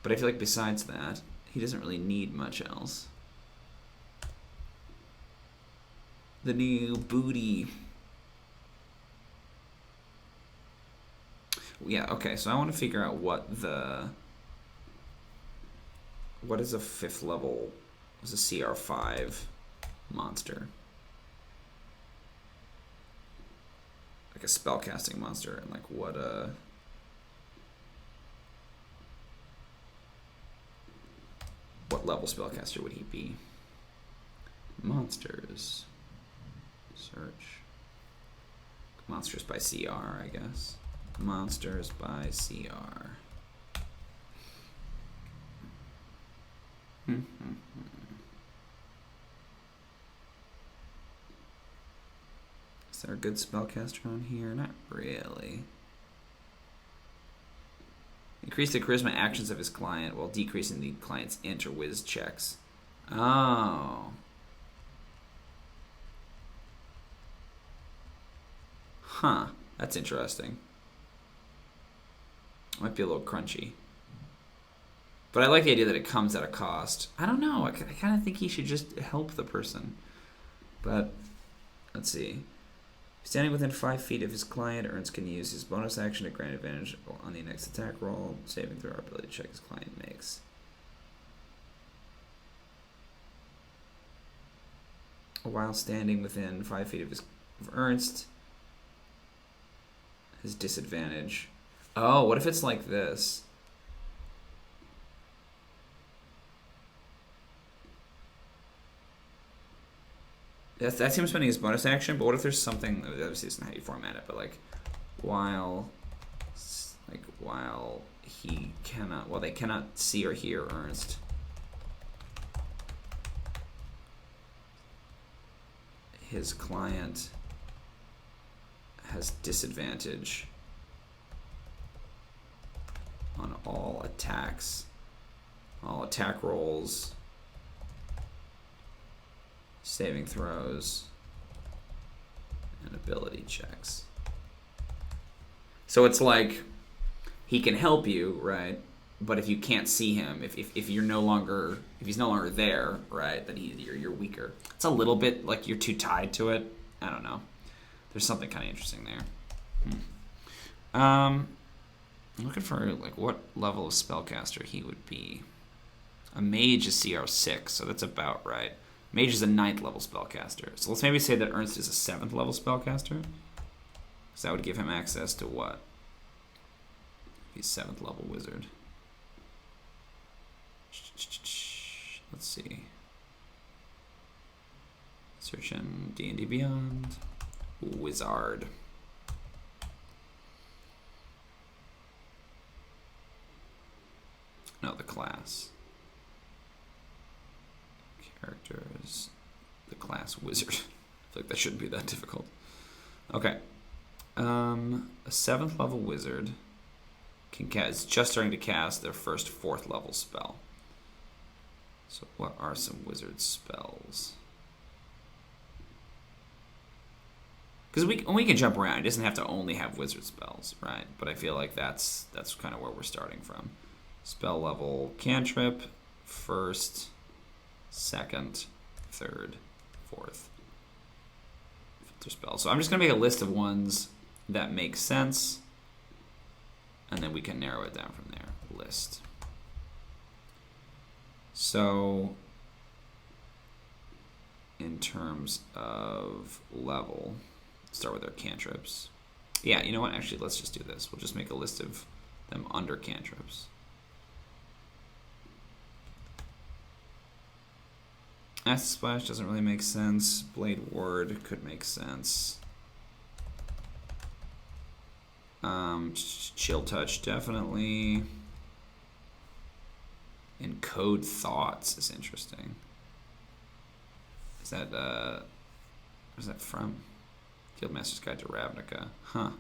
but I feel like besides that, he doesn't really need much else. The new booty. Yeah, okay, so I want to figure out what is a 5th level, what's a CR5 monster? like a spellcasting monster, and like what level spellcaster would he be? Monsters. Search. Monsters by CR, I guess. Monsters by CR. Is there a good spellcaster on here? Not really. Increase the charisma actions of his client while decreasing the client's int or whiz checks. Oh. Huh. That's interesting. Might be a little crunchy. But I like the idea that it comes at a cost. I don't know. I kind of think he should just help the person. But, let's see. Standing within 5 feet of his client, Ernst can use his bonus action to grant advantage on the next attack roll, saving throw, or ability check his client makes. While standing within 5 feet of Ernst, his disadvantage. Oh, what if it's like this? That's him spending his bonus action, but what if there's something, obviously it's not how you format it, but like while they cannot see or hear Ernst, his client has disadvantage on all attacks, all attack rolls, saving throws, and ability checks. So it's like he can help you, right? But if you can't see him, if he's no longer there, right, then you're weaker. It's a little bit like you're too tied to it. I don't know. There's something kind of interesting there. I'm looking for like what level of spellcaster he would be. A mage is CR6, so that's about right. Mage is a 9th level spellcaster. So let's maybe say that Ernst is a 7th level spellcaster. So that would give him access to what? He's 7th level wizard. Let's see. Search in D&D Beyond. Wizard. No, the class. Characters. The class wizard. I feel like that shouldn't be that difficult. Okay. A 7th level wizard is just starting to cast their first 4th level spell. So what are some wizard spells? Because we can jump around. It doesn't have to only have wizard spells, right? But I feel like that's kind of where we're starting from. Spell level cantrip, 1st, 2nd, 3rd, 4th. Filter spells. So I'm just going to make a list of ones that make sense, and then we can narrow it down from there. List. So in terms of level, start with our cantrips. Yeah, you know what? Actually, let's just do this. We'll just make a list of them under cantrips. Acid Splash doesn't really make sense. Blade Ward could make sense. Chill Touch, definitely. Encode Thoughts is interesting. Is that, where's that from? Guildmaster's Guide to Ravnica. Huh.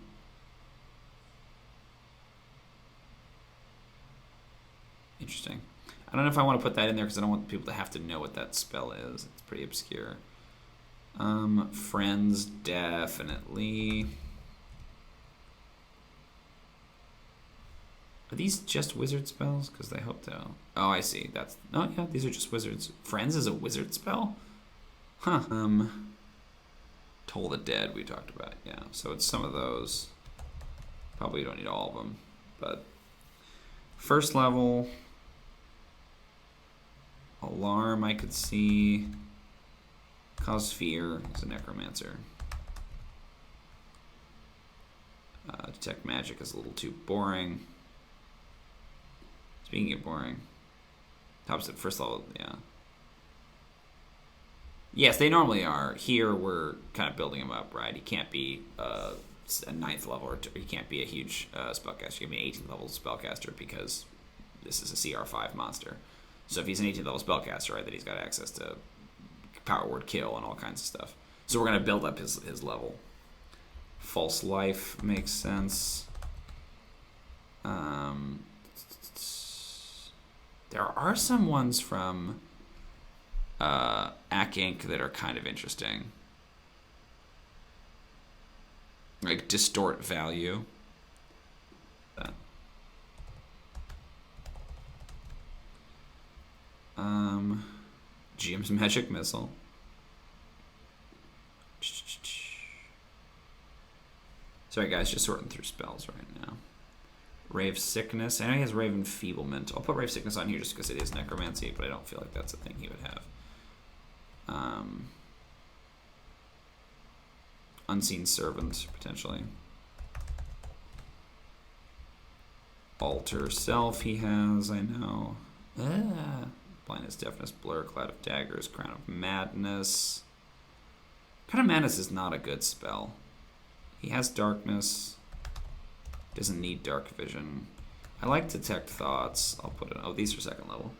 Interesting. I don't know if I want to put that in there because I don't want people to have to know what that spell is. It's pretty obscure. Friends, definitely. Are these just wizard spells? Because they hope to. Oh, I see. Oh, yeah, these are just wizards. Friends is a wizard spell? Huh. Toll the Dead we talked about. Yeah, so it's some of those. Probably don't need all of them. But first level. Alarm I could see. Cause Fear is a necromancer. Detect magic is a little too boring. Speaking of boring, tops at first level, yeah. Yes, they normally are. Here we're kind of building him up, right? He can't be a 9th level, or he can't be a huge spellcaster. He can be an 18th level spellcaster because this is a CR5 monster. So if he's an 18th level spellcaster, right, then he's got access to power word kill and all kinds of stuff. So we're going to build up his level. False life makes sense. There are some ones from Ack Inc. that are kind of interesting. Like distort value. GM's magic missile. Sorry guys, just sorting through spells right now. Rave Sickness. I know he has Rave Enfeeblement. I'll put Rave Sickness on here just because it is Necromancy, but I don't feel like that's a thing he would have. Unseen Servant, potentially. Alter Self he has, I know. Blindness, Deafness, Blur, Cloud of Daggers, Crown of Madness. Crown of Madness is not a good spell. He has Darkness. Doesn't need Dark Vision. I like Detect Thoughts. I'll put it. Oh, these are 2nd level.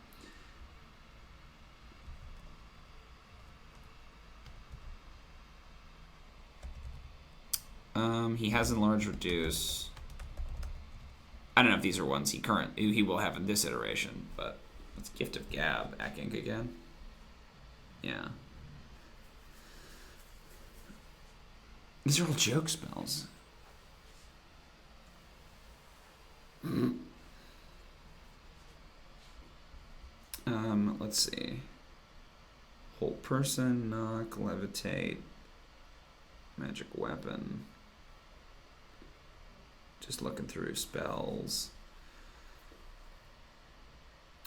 He has Enlarge, Reduce. I don't know if these are ones he will have in this iteration, but it's Gift of Gab, Ack Inc. again. Yeah. These are all joke spells. Let's see. Hold Person, Knock, Levitate, Magic Weapon. Just looking through spells.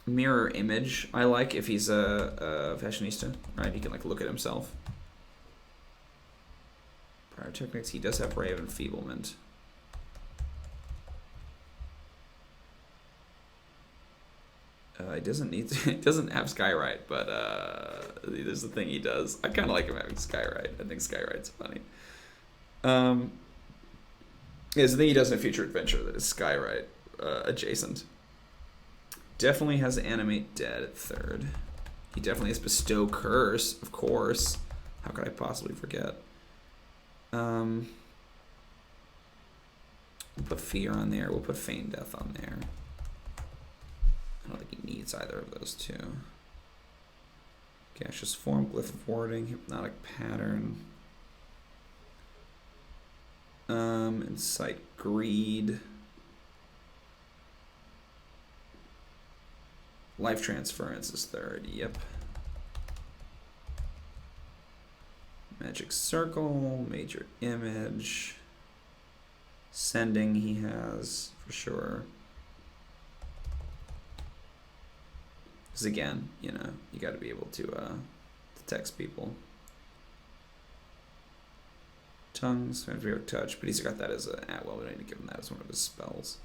Mirror Image, I like if he's a fashionista, right? He can like look at himself. Prior Techniques, he does have Ray of Enfeeblement. He doesn't need to, he doesn't have Skywrite, but there's the thing he does. I kind of like him having Skywrite. I think Skywrite's funny. There's the thing he does in a future adventure that is Skywrite adjacent. Definitely has Animate Dead at 3rd. He definitely has Bestow Curse, of course. How could I possibly forget? We'll put Fear on there. We'll put Feign Death on there. I don't think he needs either of those two. Gaseous Form, Glyph of Warding, Hypnotic Pattern. Incite Greed. Life Transference is 3rd, yep. Magic Circle, Major Image. Sending he has, for sure. Because again, you know, you got to be able to text people. Tongues, Vampiric Touch, but he's got that as well, we need to give him that as one of his spells.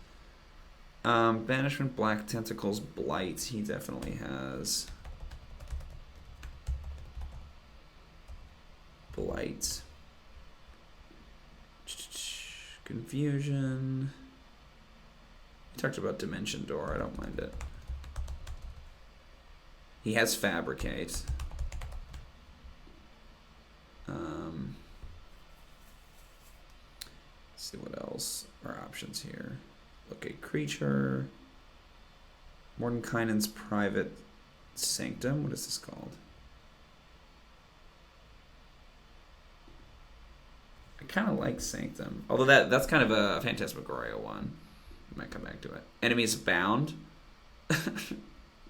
Banishment, Black Tentacles, Blight, he definitely has. Blight. Confusion. We talked about Dimension Door, I don't mind it. He has Fabricate. Let's see what else are options here. Locate Creature. Mordenkainen's Private Sanctum. What is this called? I kind of like Sanctum. Although that's kind of a Phantasmagoria one. I might come back to it. Enemies Abound.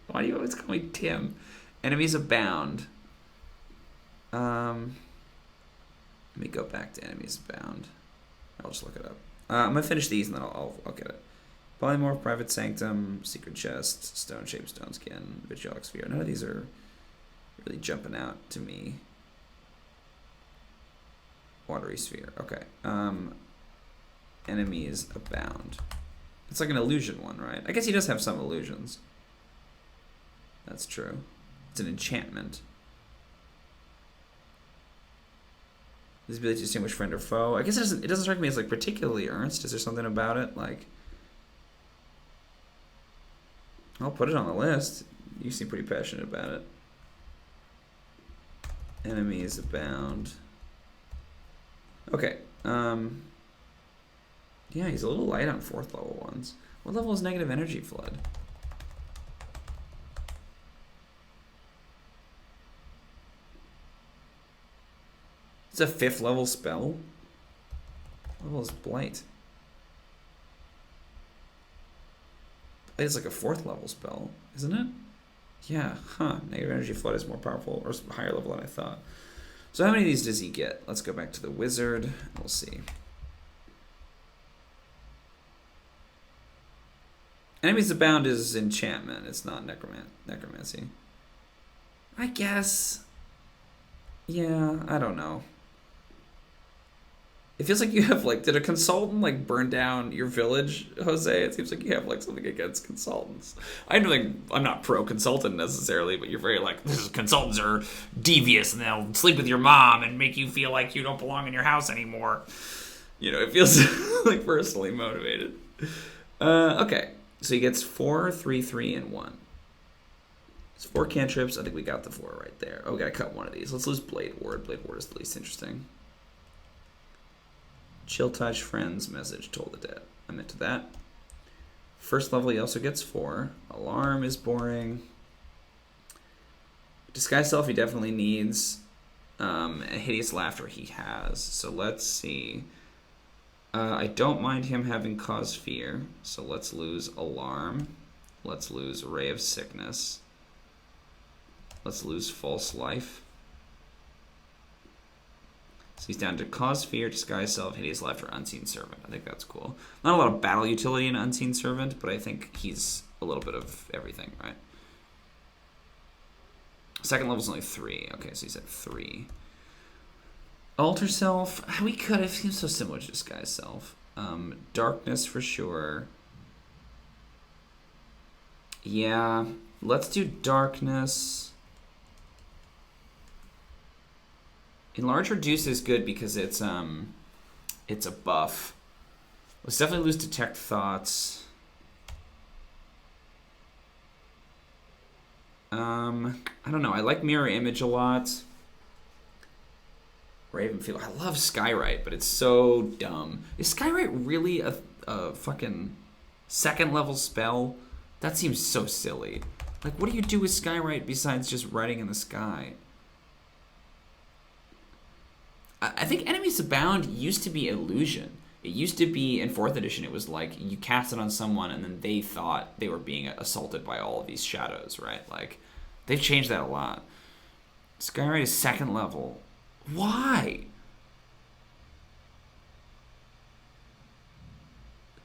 Why do you always call me Tim? Enemies Abound. Let me go back to Enemies Abound. I'll just look it up. I'm going to finish these and then I'll get it. Polymorph, Private Sanctum, Secret Chest, Stone Shape, Stone Skin, Vitriolic Sphere. None of these are really jumping out to me. Watery Sphere. Okay. Enemies abound. It's like an illusion one, right? I guess he does have some illusions. That's true. It's an enchantment. His ability to distinguish friend or foe. I guess it doesn't strike me as like particularly Ernst. Is there something about it? Like, I'll put it on the list. You seem pretty passionate about it. Enemies abound. Okay. Yeah, he's a little light on 4th level ones. What level is negative energy flood? It's a 5th level spell. What level is blight? It's like a 4th level spell, isn't it? Yeah, huh. Negative energy flood is more powerful or higher level than I thought. So how many of these does he get? Let's go back to the wizard. We'll see. Enemies abound is enchantment. It's not necromancy. I guess. Yeah, I don't know. It feels like you have like, did a consultant like burn down your village, Jose? It seems like you have like something against consultants. I'm not pro consultant necessarily, but you're very like, consultants are devious and they'll sleep with your mom and make you feel like you don't belong in your house anymore. You know, it feels like personally motivated. Okay, so he gets 4, 3, 3, and 1. It's 4 cantrips. I think we got the 4 right there. Oh, we gotta cut one of these. Let's lose Blade Ward. Blade Ward is the least interesting. Chill touch, friends, message, toll the dead. I'm into that. 1st level, he also gets 4. Alarm is boring. Disguise self, he definitely needs. A hideous laughter he has. So let's see. I don't mind him having cause fear. So let's lose alarm. Let's lose ray of sickness. Let's lose false life. So he's down to cause fear, disguise self, hideous laughter, unseen servant. I think that's cool. Not a lot of battle utility in unseen servant, but I think he's a little bit of everything, right? 2nd level's only 3. Okay, so he's at 3. Alter self, we could have seems so similar to disguise self. Darkness for sure. Yeah, let's do darkness. Enlarge reduce is good because it's a buff. Let's definitely lose detect thoughts. I don't know. I like mirror image a lot. Ravenfield. I love Skywrite, but it's so dumb. Is Skywrite really a fucking 2nd level spell? That seems so silly. Like, what do you do with Skywrite besides just writing in the sky? I think Enemies Abound used to be illusion. It used to be, in 4th edition, it was like you cast it on someone and then they thought they were being assaulted by all of these shadows, right? Like, they've changed that a lot. Skywrite is 2nd level. Why?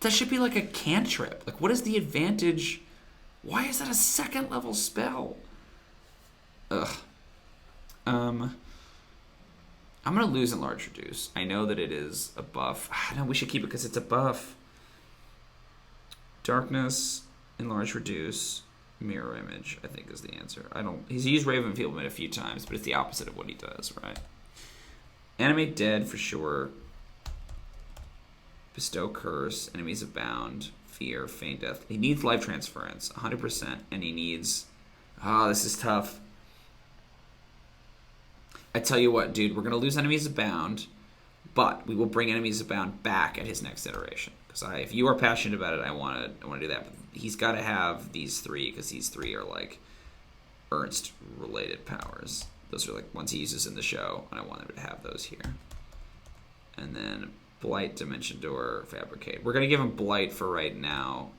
That should be like a cantrip. Like, what is the advantage? Why is that a 2nd level spell? Ugh. I'm going to lose Enlarge Reduce. I know that it is a buff. No, we should keep it because it's a buff. Darkness, Enlarge Reduce, Mirror Image, I think is the answer. He's used Ravenfield a few times, but it's the opposite of what he does, right? Animate Dead for sure. Bestow Curse, Enemies Abound, Fear, Feign Death. He needs Life Transference, 100%, and he needs... this is tough. I tell you what, dude, we're going to lose Enemies Abound, but we will bring Enemies Abound back at his next iteration. Because if you are passionate about it, I want to do that. But he's got to have these 3, because these 3 are like Ernst-related powers. Those are like ones he uses in the show, and I want him to have those here. And then Blight, Dimension Door, Fabricate. We're going to give him Blight for right now.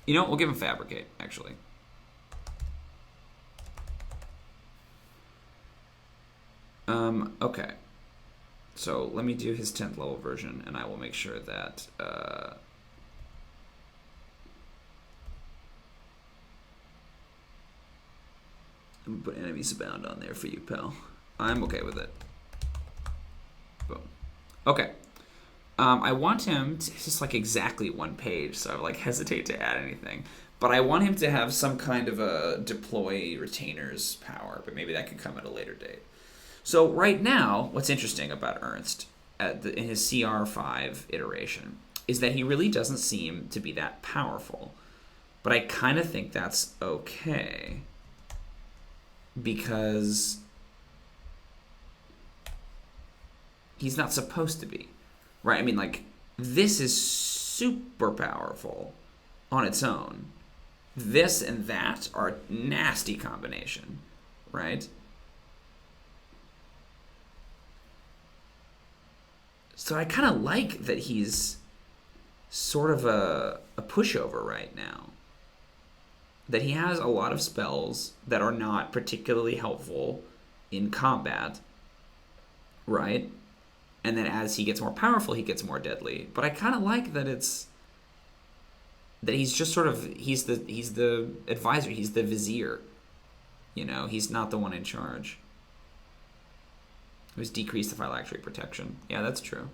You know what? We'll give him Fabricate, actually. Okay. So let me do his 10th level version, and I will make sure that I'm gonna put Enemies Abound on there for you, pal. I'm okay with it. Boom. Okay. I want him to it's just like exactly one page, so I like hesitate to add anything. But I want him to have some kind of a deploy retainers power, but maybe that could come at a later date. So right now, what's interesting about Ernst in his CR5 iteration is that he really doesn't seem to be that powerful. But I kind of think that's okay because he's not supposed to be, right? I mean, like, this is super powerful on its own. This and that are a nasty combination, right? So I kind of like that he's sort of a pushover right now. That he has a lot of spells that are not particularly helpful in combat, right? And then as he gets more powerful, he gets more deadly. But I kind of like that he's just sort of he's the advisor, he's the vizier. You know, he's not the one in charge. Who's decreased the phylactery protection. Yeah, that's true.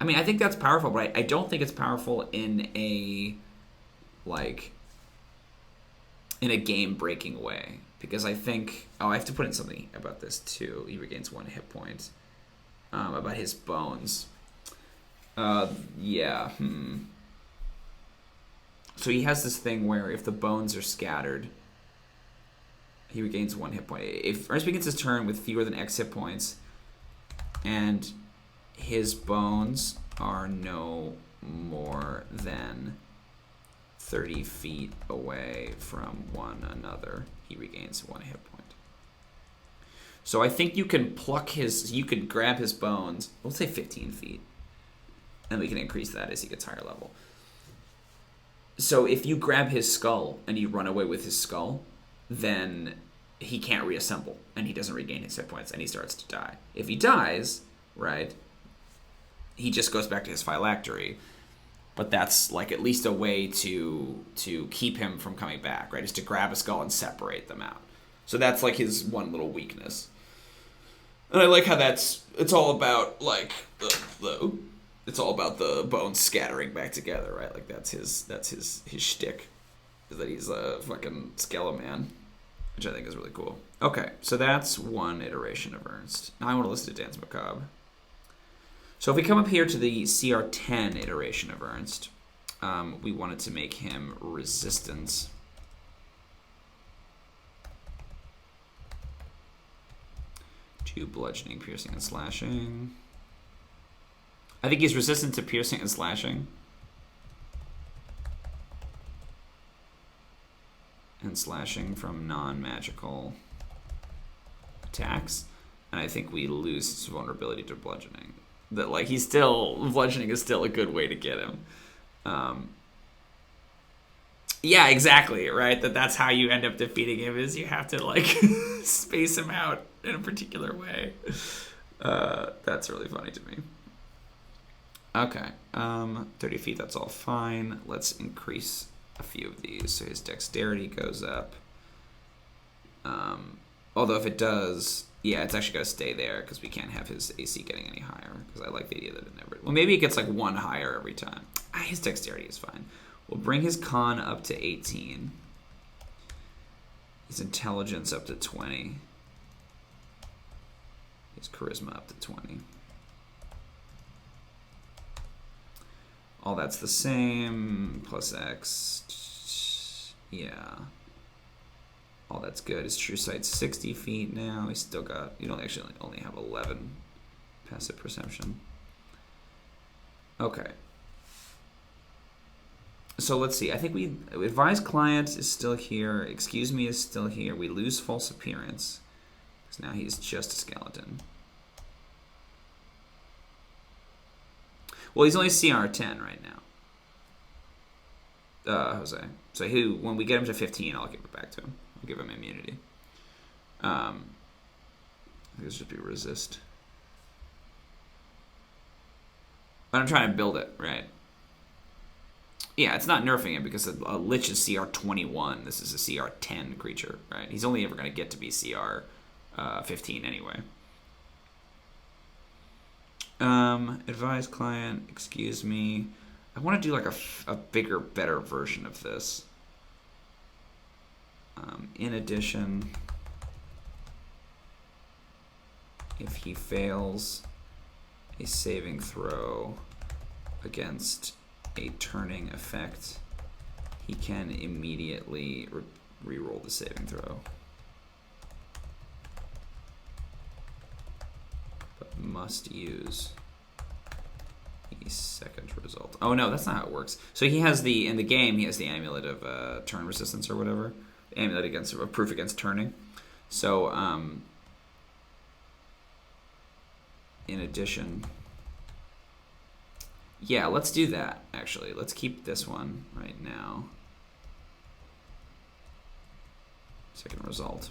I mean, I think that's powerful, but I don't think it's powerful in a game-breaking way. Because I think... Oh, I have to put in something about this, too. He regains 1 hit point. About his bones. Yeah, So he has this thing where if the bones are scattered, he regains 1 hit point. If Ernst begins his turn with fewer than X hit points, and his bones are no more than 30 feet away from one another, he regains 1 hit point. So I think you can you could grab his bones, we'll say 15 feet, and we can increase that as he gets higher level. So if you grab his skull and you run away with his skull, then he can't reassemble, and he doesn't regain his hit points, and he starts to die. If he dies, right, he just goes back to his phylactery. But that's like at least a way to keep him from coming back, right? Is to grab a skull and separate them out. So that's like his one little weakness. And I like how it's all about like it's all about the bones scattering back together, right? Like that's his shtick, is that he's a fucking skeleman, which I think is really cool. Okay, so that's one iteration of Ernst. Now I want to listen to Dance Macabre. So if we come up here to the CR10 iteration of Ernst, we wanted to make him resistant. To bludgeoning, piercing, and slashing. I think he's resistant to piercing and slashing. And slashing from non-magical attacks. And I think we lose his vulnerability to bludgeoning. That like bludgeoning is still a good way to get him. Yeah, exactly, right? That's how you end up defeating him, is you have to like space him out in a particular way. That's really funny to me. Okay, 30 feet, that's all fine. Let's increase a few of these. So his dexterity goes up. Although if it does, yeah, it's actually got to stay there because we can't have his AC getting any higher, because I like the idea that it never... Well, maybe it gets like 1 higher every time. His dexterity is fine. We'll bring his con up to 18. His intelligence up to 20. His charisma up to 20. All that's the same. Plus X. Yeah. All that's good. His true sight's 60 feet now. He's still got... You don't actually only have 11 passive perception. Okay. So let's see. I think we advise client is still here. Excuse me is still here. We lose false appearance, because now he's just a skeleton. Well, he's only CR10 right now. Jose. So when we get him to 15, I'll give it back to him. I'll give him immunity. I think it should be resist. But I'm trying to build it, right? Yeah, it's not nerfing him because a Lich is CR 21. This is a CR 10 creature, right? He's only ever going to get to be CR 15 anyway. Advise client, excuse me. I want to do like a bigger, better version of this. In addition, if he fails a saving throw against a turning effect, he can immediately re-roll the saving throw. But must use the second result. Oh no, that's not how it works. So he has in the game, he has the amulet of turn resistance or whatever. Amulet against a proof against turning. So in addition, yeah, let's do that actually. Let's keep this one right now. Second result.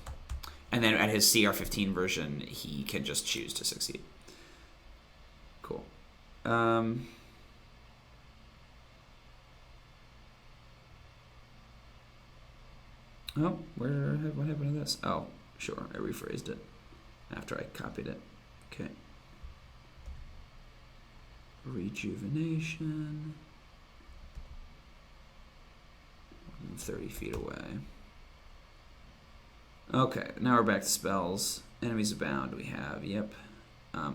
And then at his CR15 version, he can just choose to succeed. Cool. Oh, what happened to this? Oh, sure, I rephrased it after I copied it. Okay. Rejuvenation. 30 feet away. Okay, now we're back to spells. Enemies abound we have, yep.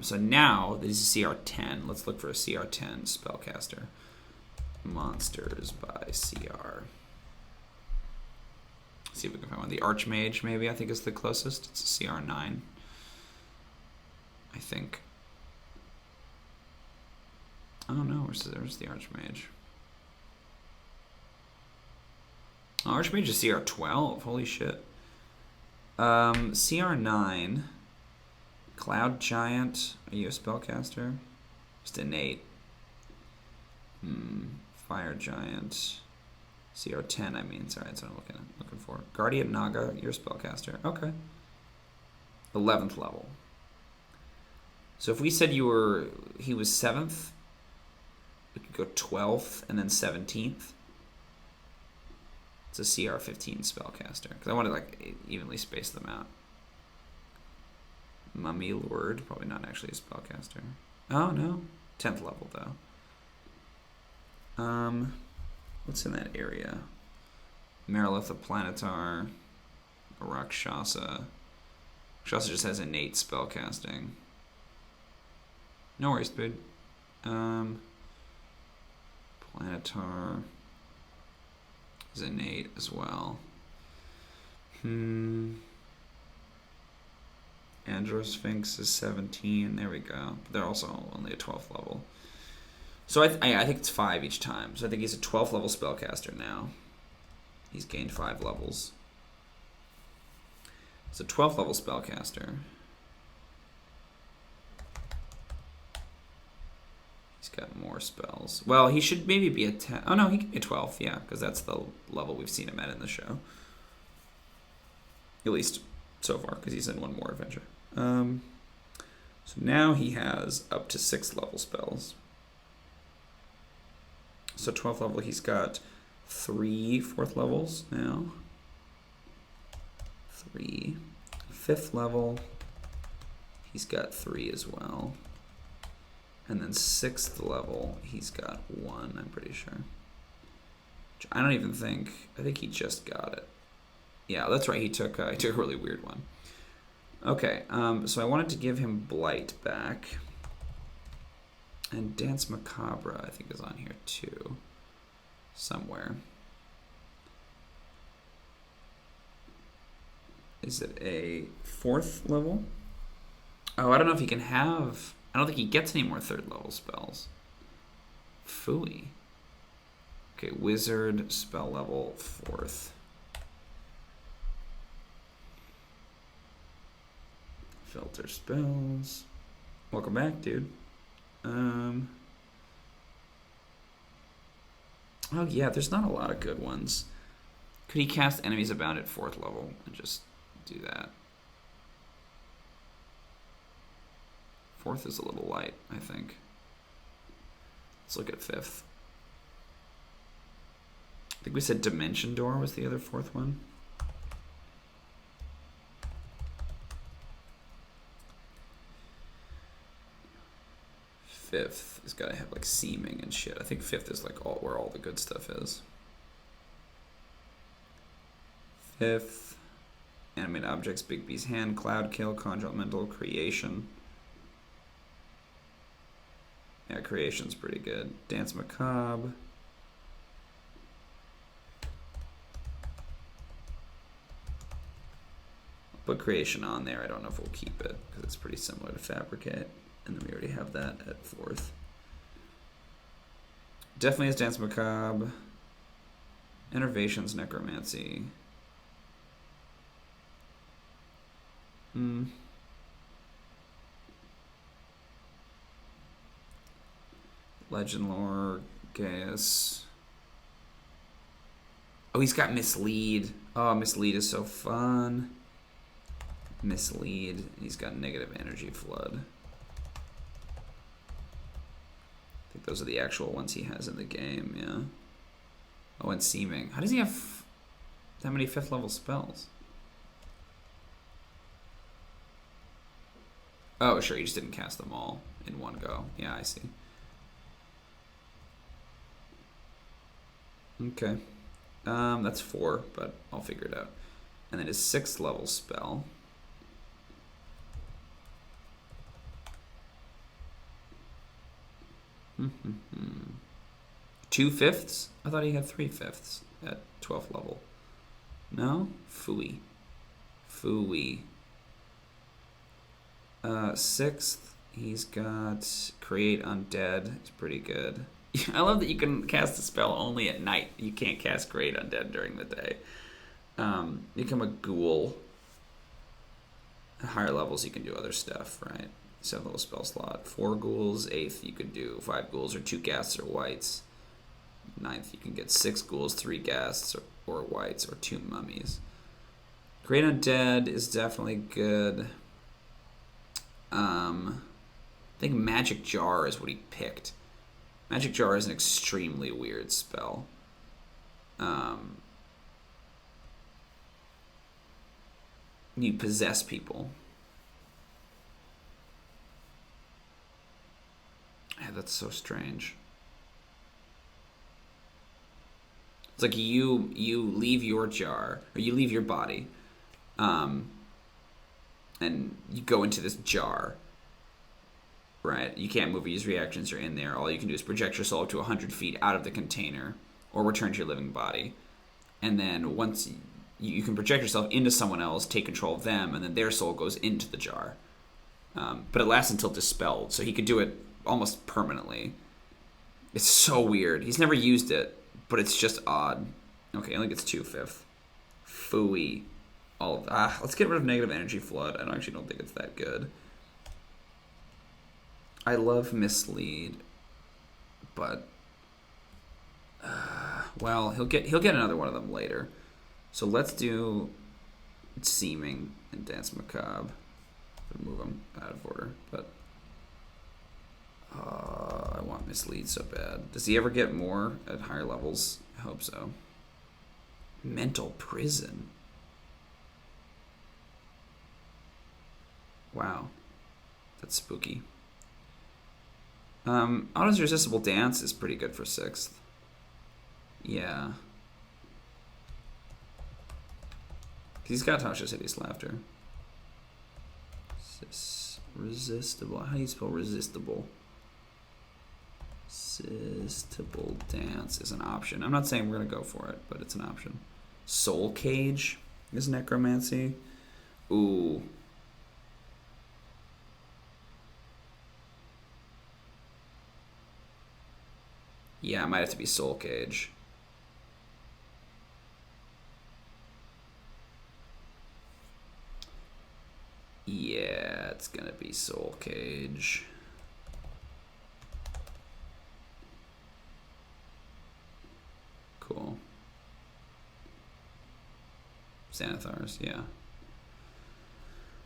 So now, this is CR10. Let's look for a CR10 spellcaster. Monsters by CR. See if we can find one. The Archmage, maybe, I think is the closest. It's a CR9. I think. Oh no, where's the Archmage? Oh, Archmage is CR12. Holy shit. CR9. Cloud Giant. Are you a spellcaster? Just innate. Fire Giant. CR10, I mean. Sorry, that's what I'm looking for. Guardian Naga, you're a spellcaster. Okay. 11th level. So if we said he was 7th, we could go 12th and then 17th. It's a CR15 spellcaster. Because I want to like evenly space them out. Mummy Lord, probably not actually a spellcaster. Oh no. 10th level though. What's in that area? Marilith the Planetar. Rakshasa. Rakshasa just has innate spellcasting. No worries, dude. Planetar is innate as well. Androsphinx is 17. There we go. They're also only a 12th level. So I think it's 5 each time. So I think he's a 12th level spellcaster now. He's gained 5 levels. It's a 12th level spellcaster. He's got more spells. Well, he should maybe be a 10. Oh no, he can be a 12th, yeah, because that's the level we've seen him at in the show. At least so far, because he's in one more adventure. So now he has up to 6th level spells. So 12th level, he's got 3 4th levels now. 3. 5th level, he's got 3 as well. And then 6th level, he's got 1, I'm pretty sure. I don't even think, I think he just got it. Yeah, that's right, he took a really weird one. Okay, so I wanted to give him Blight back. And Dance Macabre, I think, is on here too. Somewhere. Is it a 4th level? Oh, I don't know if he can have... I don't think he gets any more 3rd level spells. Phooey. Okay, Wizard, spell level, 4th. Filter spells. Welcome back, dude. Oh yeah, there's not a lot of good ones. Could he cast Enemies Abound at 4th level and just do that? 4th is a little light, I think. Let's look at 5th. I think we said Dimension Door was the other 4th one. fifth has got to have like seeming and shit. I think fifth is like where all the good stuff is. Fifth, animate objects, Big B's hand, cloud kill, conjure elemental, creation. Yeah, creation's pretty good. Dance macabre. Put creation on there. I don't know if we'll keep it because it's pretty similar to fabricate, and then we already have that at fourth. Definitely has dance macabre. Innervations, necromancy. Legend lore, Gaius. Oh, he's got mislead. Oh, mislead is so fun. Mislead. He's got negative energy flood. I think those are the actual ones he has in the game, yeah. Oh, and seeming. How does he have that many 5th level spells? Oh, sure, he just didn't cast them all in one go. Yeah, I see. Okay. That's 4, but I'll figure it out. And then his 6th level spell. Two fifths? I thought he had 3 fifths at 12th level. No? Phooey. Phooey. 6th, he's got create undead. It's pretty good. I love that you can cast a spell only at night. You can't cast create undead during the day. Become a ghoul. At higher levels, you can do other stuff, right? 7th level spell slot. 4 ghouls. 8th, you can do 5 ghouls or 2 ghasts or whites. 9th, you can get 6 ghouls, 3 ghasts or whites, or 2 mummies. Create undead is definitely good. I think Magic Jar is what he picked. Magic Jar is an extremely weird spell. You possess people. Yeah, that's so strange. It's like you leave your jar, or you leave your body, and you go into this jar. Right, you can't move or use reactions. You're in there. All you can do is project your soul up to 100 feet out of the container, or return to your living body. And then once you can project yourself into someone else, take control of them, and then their soul goes into the jar. But it lasts until dispelled, so he could do it almost permanently. It's so weird. He's never used it, but it's just odd. Okay, I only gets 2 fifth. Phooey. Let's get rid of negative energy flood. I actually don't think it's that good. I love mislead, but well, he'll get another one of them later. So let's do seeming and dance macabre. Move them out of order, but I want mislead so bad. Does he ever get more at higher levels? I hope so. Mental prison. Wow, that's spooky. Auto's Irresistible Dance is pretty good for 6th. Yeah. He's got Tasha's Hideous Laughter. Resistible. How do you spell resistible? Resistible Dance is an option. I'm not saying we're going to go for it, but it's an option. Soul Cage is necromancy. Ooh. Yeah, it might have to be Soul Cage. Yeah, it's gonna be Soul Cage. Cool. Xanathars, yeah.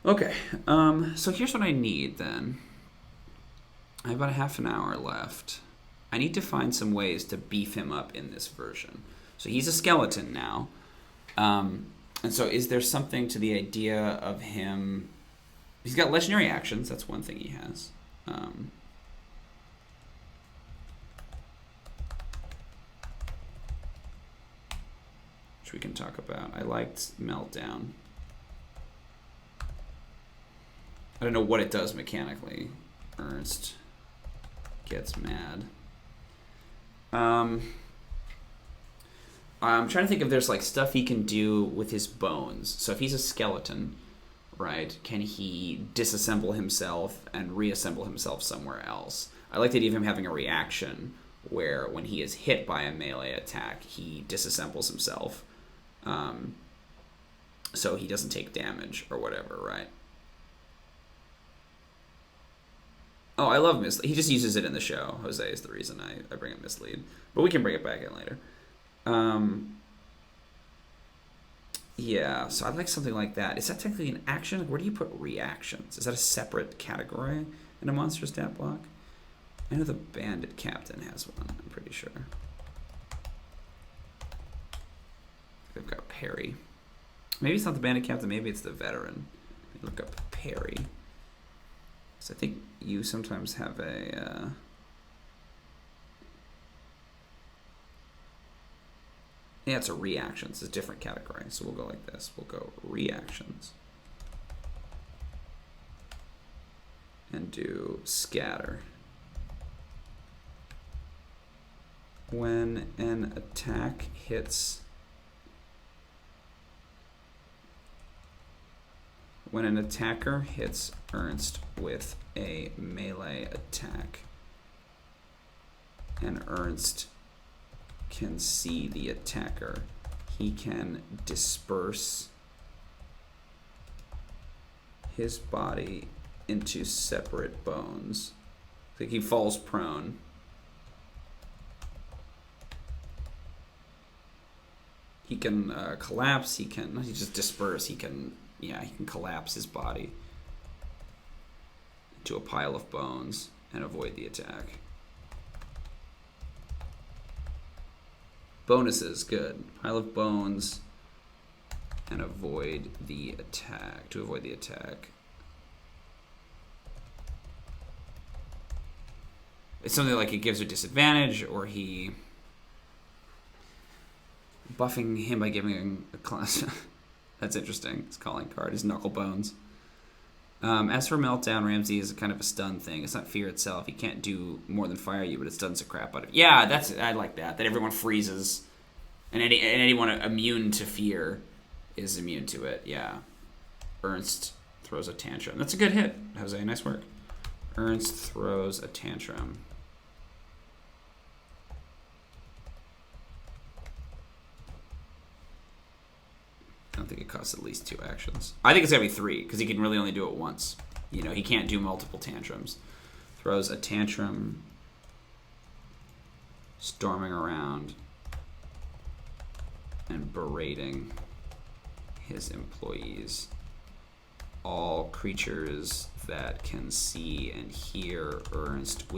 Okay, so here's what I need then. I have about a half an hour left. I need to find some ways to beef him up in this version. So he's a skeleton now. And so is there something to the idea of him... He's got legendary actions. That's one thing he has. we can talk about. I liked Meltdown. I don't know what it does mechanically. Ernst gets mad. I'm trying to think if there's like stuff he can do with his bones. So if he's a skeleton, right, can he disassemble himself and reassemble himself somewhere else? I like the idea of him having a reaction where when he is hit by a melee attack, he disassembles himself, so he doesn't take damage or whatever, right? Oh, I love Mislead. He just uses it in the show. Jose is the reason I bring up Mislead. But we can bring it back in later. Yeah, so I'd like something like that. Is that technically an action? Where do you put reactions? Is that a separate category in a monster stat block? I know the Bandit Captain has one, I'm pretty sure. They've got parry. Maybe it's not the Bandit Captain, maybe it's the Veteran. Look up parry. So I think you sometimes have a... Yeah, it's a reactions. It's a different category. So we'll go like this. We'll go reactions. And do scatter. When an attack hits... When an attacker hits Ernst with a melee attack, and Ernst can see the attacker, he can disperse his body into separate bones. Like he falls prone. He can collapse, he just disperse, he can collapse his body into a pile of bones and avoid the attack. Bonuses, good. Pile of bones and avoid the attack. To avoid the attack. It's something like it gives a disadvantage, or he buffing him by giving a class. That's interesting. His calling card is Knuckle Bones. As for Meltdown, Ramsey is kind of a stun thing. It's not fear itself. He can't do more than fire you, but it stuns the crap out of you. Yeah, I like that. That everyone freezes, and anyone immune to fear is immune to it. Yeah. Ernst throws a tantrum. That's a good hit, Jose. Nice work. Ernst throws a tantrum. I don't think it costs at least 2 actions. I think it's gotta be 3, because he can really only do it once. You know, he can't do multiple tantrums. Throws a tantrum, storming around and berating his employees. All creatures that can see and hear Ernst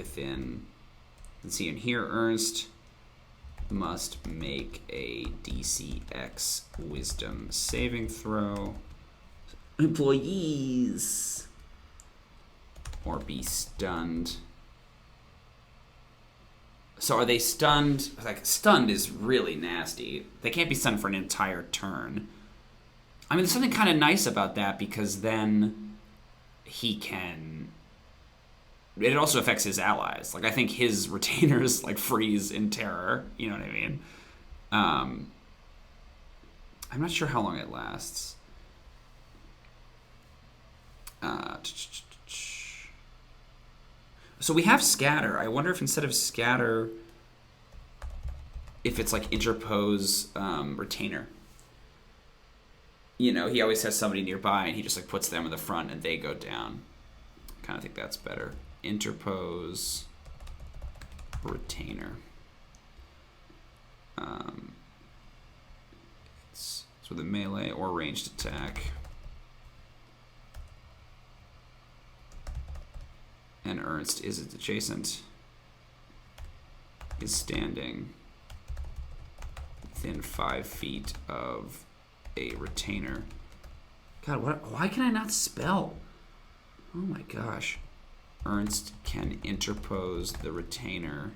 must make a DCX wisdom saving throw. Employees. Or be stunned. So are they stunned? Like, stunned is really nasty. They can't be stunned for an entire turn. I mean, there's something kind of nice about that, because then he can... It also affects his allies. Like, I think his retainers, like, freeze in terror. You know what I mean? I'm not sure how long it lasts. So we have scatter. I wonder if instead of scatter, if it's like interpose retainer. You know, he always has somebody nearby, and he just like puts them in the front, and they go down. I kind of think that's better. Interpose retainer. It's with a melee or ranged attack. And Ernst is adjacent. Is standing within 5 feet of a retainer. God, why can I not spell? Oh my gosh. Ernst can interpose the retainer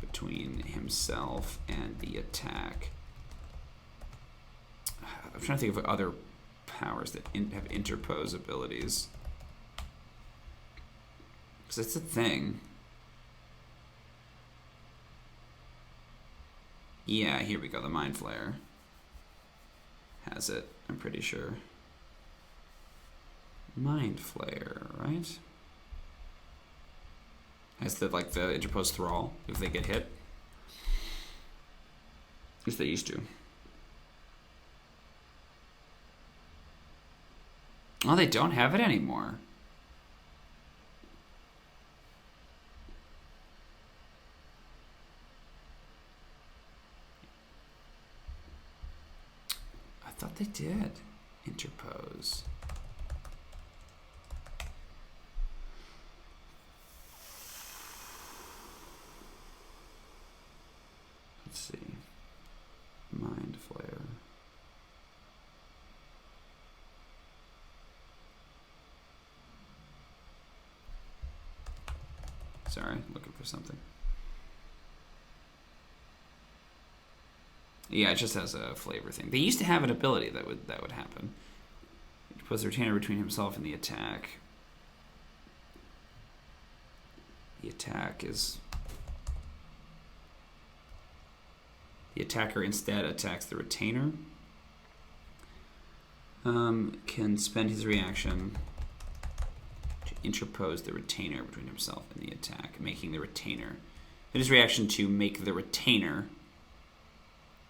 between himself and the attack. I'm trying to think of other powers that have interpose abilities. Because it's a thing. Yeah, here we go. The Mind Flayer has it, I'm pretty sure. Mind Flayer, right? Has the interpose thrall if they get hit. At least they used to. Oh, they don't have it anymore. I thought they did interpose. Let's see. Mind Flayer. Sorry, looking for something. Yeah, it just has a flavor thing. They used to have an ability that would happen. He puts the retainer between himself and the attack. The attack is... The attacker instead attacks the retainer. Can spend his reaction to interpose the retainer between himself and the attack, making the retainer... His reaction to make the retainer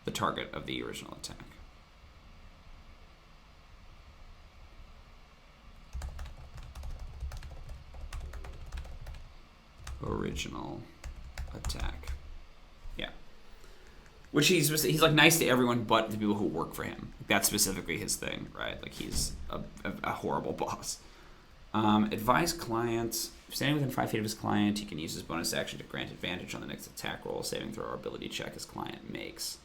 the target of the original attack. Original attack. Yeah. Which he's like nice to everyone but the people who work for him. That's specifically his thing, right? Like he's a horrible boss. Advise client. Standing within 5 feet of his client, he can use his bonus action to grant advantage on the next attack roll, saving throw, or ability check his client makes.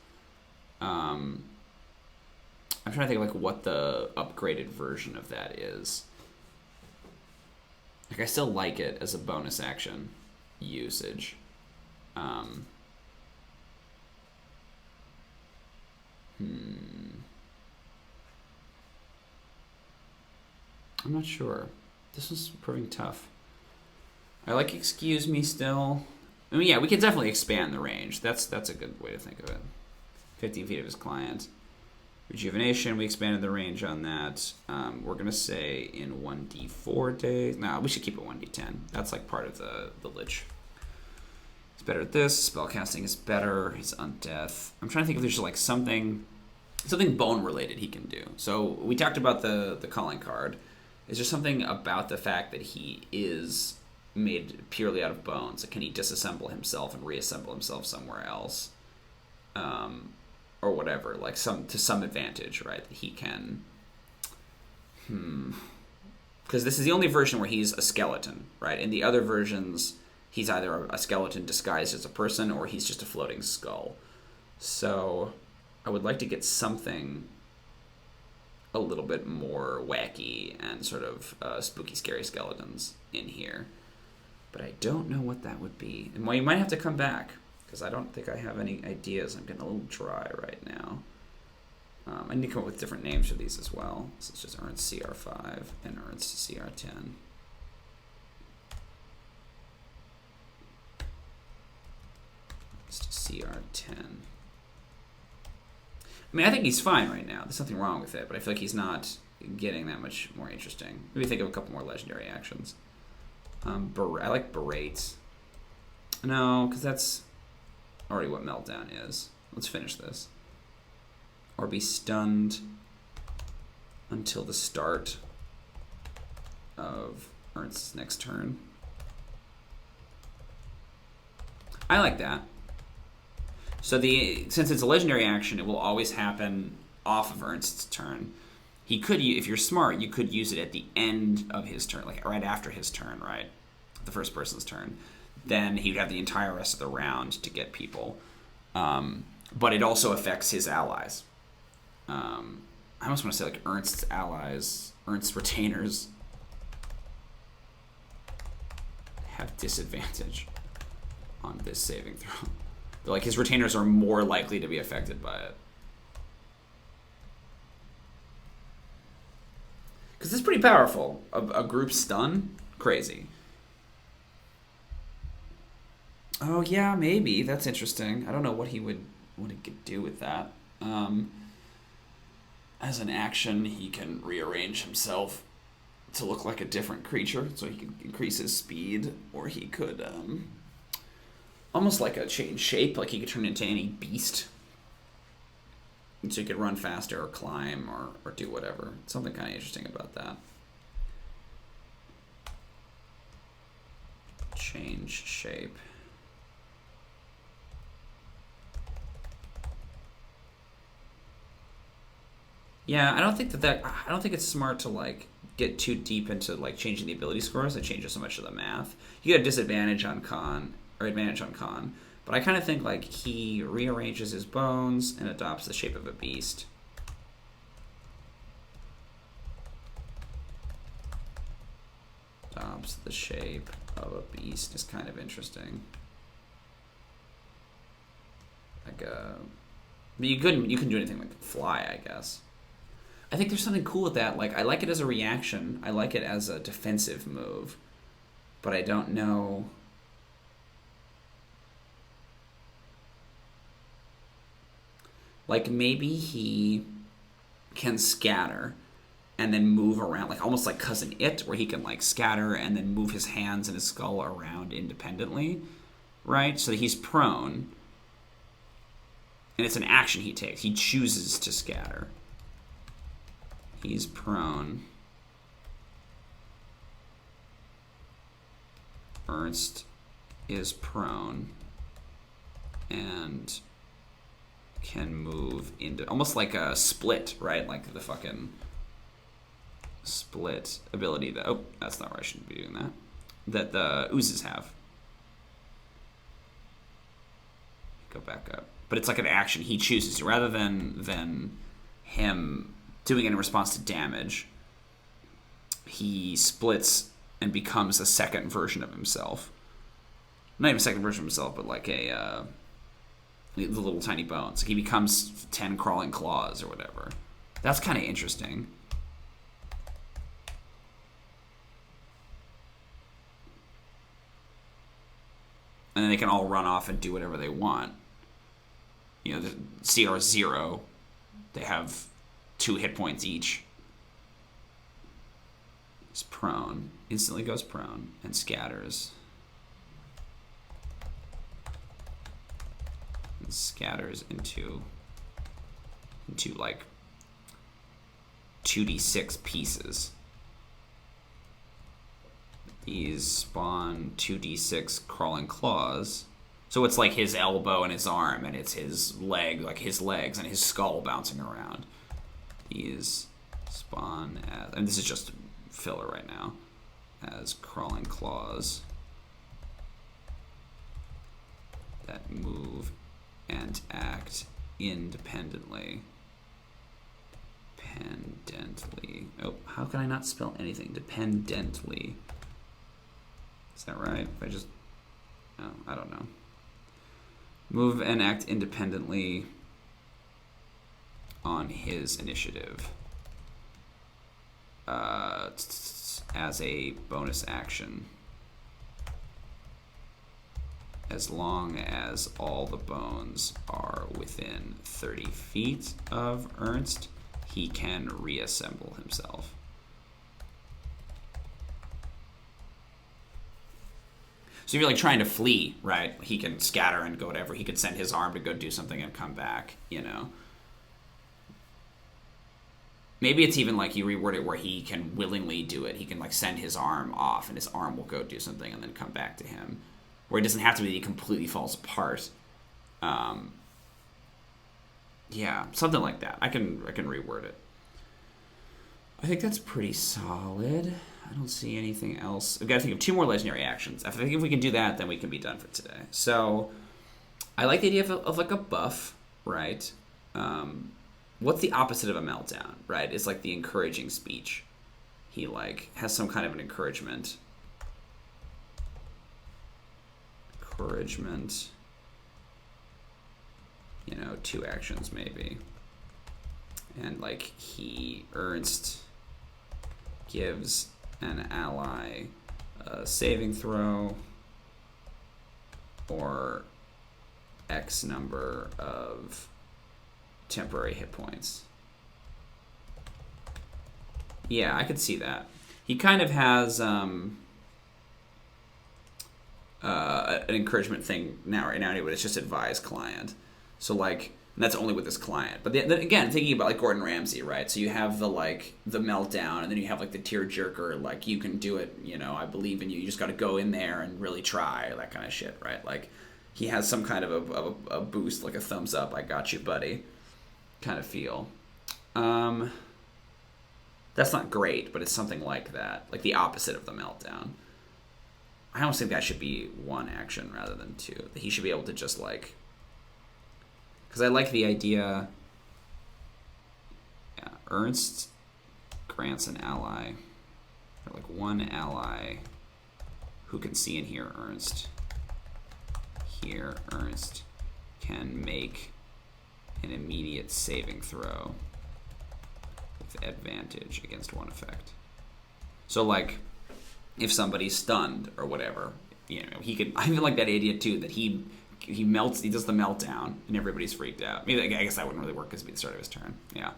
I'm trying to think of like what the upgraded version of that is. Like I still like it as a bonus action usage. I'm not sure. This was proving tough. I like excuse me still. I mean, yeah, we can definitely expand the range. That's a good way to think of it. 15 feet of his client. Rejuvenation, we expanded the range on that. We're going to say in 1d4 days. No, we should keep it 1d10. That's like part of the Lich. He's better at this. Spellcasting is better. He's undeath. I'm trying to think if there's like something bone related he can do. So we talked about the calling card. Is there something about the fact that he is made purely out of bones? Can he disassemble himself and reassemble himself somewhere else? Or whatever, like to some advantage, right? That he can... Because this is the only version where he's a skeleton, right? In the other versions, he's either a skeleton disguised as a person or he's just a floating skull. So I would like to get something a little bit more wacky and sort of spooky, scary skeletons in here. But I don't know what that would be. And well, you might have to come back, because I don't think I have any ideas. I'm getting a little dry right now. I need to come up with different names for these as well. So it's just Ernst CR5 and Ernst CR10. Ernst CR10. I mean, I think he's fine right now. There's nothing wrong with it, but I feel like he's not getting that much more interesting. Maybe think of a couple more legendary actions. I like Berate. No, because that's already what Meltdown is. Let's finish this. Or be stunned until the start of Ernst's next turn. I like that. So since it's a legendary action, it will always happen off of Ernst's turn. He could, if you're smart, you could use it at the end of his turn, like right after his turn, right? The first person's turn. Then he'd have the entire rest of the round to get people. But it also affects his allies. I almost want to say like Ernst's allies, Ernst's retainers have disadvantage. on this saving throw. Like, his retainers are more likely to be affected by it. Because it's pretty powerful. A group stun? Crazy. Oh, yeah, maybe. That's interesting. I don't know what he could do with that. As an action, he can rearrange himself to look like a different creature, so he can increase his speed, or he could, almost like a change shape, like he could turn into any beast. So he could run faster, or climb, or do whatever. Something kind of interesting about that. Change shape. Yeah, I don't think it's smart to like get too deep into like changing the ability scores. It changes so much of the math. You get a disadvantage on con or advantage on con, but I kind of think like he rearranges his bones and adopts the shape of a beast. Adopts the shape of a beast is kind of interesting. Like you can do anything like fly, I guess. I think there's something cool with that. Like, I like it as a reaction. I like it as a defensive move. But I don't know. Like, maybe he can scatter and then move around, like almost like Cousin It, where he can like scatter and then move his hands and his skull around independently, right? So that he's prone. And it's an action he takes. He chooses to scatter. He's prone. Ernst is prone and can move into almost like a split, right? Like the fucking split ability that, oh, that's not where I shouldn't be doing that. That the oozes have. Go back up. But it's like an action he chooses rather than him doing it in response to damage. He splits and becomes a second version of himself. Not even a second version of himself, but like the little tiny bones. He becomes 10 crawling claws or whatever. That's kind of interesting. And then they can all run off and do whatever they want. You know, the CR0, they have 2 hit points each. He's prone. Instantly goes prone and scatters. And scatters into like 2d6 pieces. These spawn 2d6 crawling claws. So it's like his elbow and his arm, and it's his leg, like his legs and his skull bouncing around. These spawn as, and this is just filler right now, as crawling claws that move and act independently. Dependently. Oh, how can I not spell anything? Dependently. Is that right? If I just, oh, I don't know. Move and act independently on his initiative as a bonus action. As long as all the bones are within 30 feet of Ernst, he can reassemble himself. So if you're like trying to flee, right, he can scatter and go whatever. He could send his arm to go do something and come back, you know. Maybe it's even like you reword it where he can willingly do it. He can like send his arm off and his arm will go do something and then come back to him. Where it doesn't have to be that he completely falls apart. Yeah, something like that. I can reword it. I think that's pretty solid. I don't see anything else. We've got to think of 2 more legendary actions. I think if we can do that, then we can be done for today. So, I like the idea of like a buff, right? What's the opposite of a meltdown, right? It's like the encouraging speech. He like has some kind of an encouragement. encouragement. You know, 2 actions maybe. And like Ernst gives an ally a saving throw or X number of temporary hit points. Yeah, I could see that. He kind of has an encouragement thing right now anyway. It's just advise client. So like, and that's only with this client. But then again, thinking about like Gordon Ramsay, right? So you have the meltdown, and then you have like the tearjerker, like you can do it, you know, I believe in you. You just got to go in there and really try, that kind of shit, right? Like he has some kind of a boost, like a thumbs up, I got you, buddy, kind of feel. That's not great, but it's something like that, like the opposite of the meltdown. I almost think that should be 1 action rather than 2. That he should be able to just like, because I like the idea. Yeah, Ernst grants an ally, or like 1 ally who can see and hear Ernst. Here, Ernst can make an immediate saving throw with advantage against 1 effect. So like, if somebody's stunned or whatever, you know, he could. I feel like that idea too, that he melts, he does the meltdown, and everybody's freaked out. Maybe, I guess that wouldn't really work because it'd be the start of his turn. Yeah.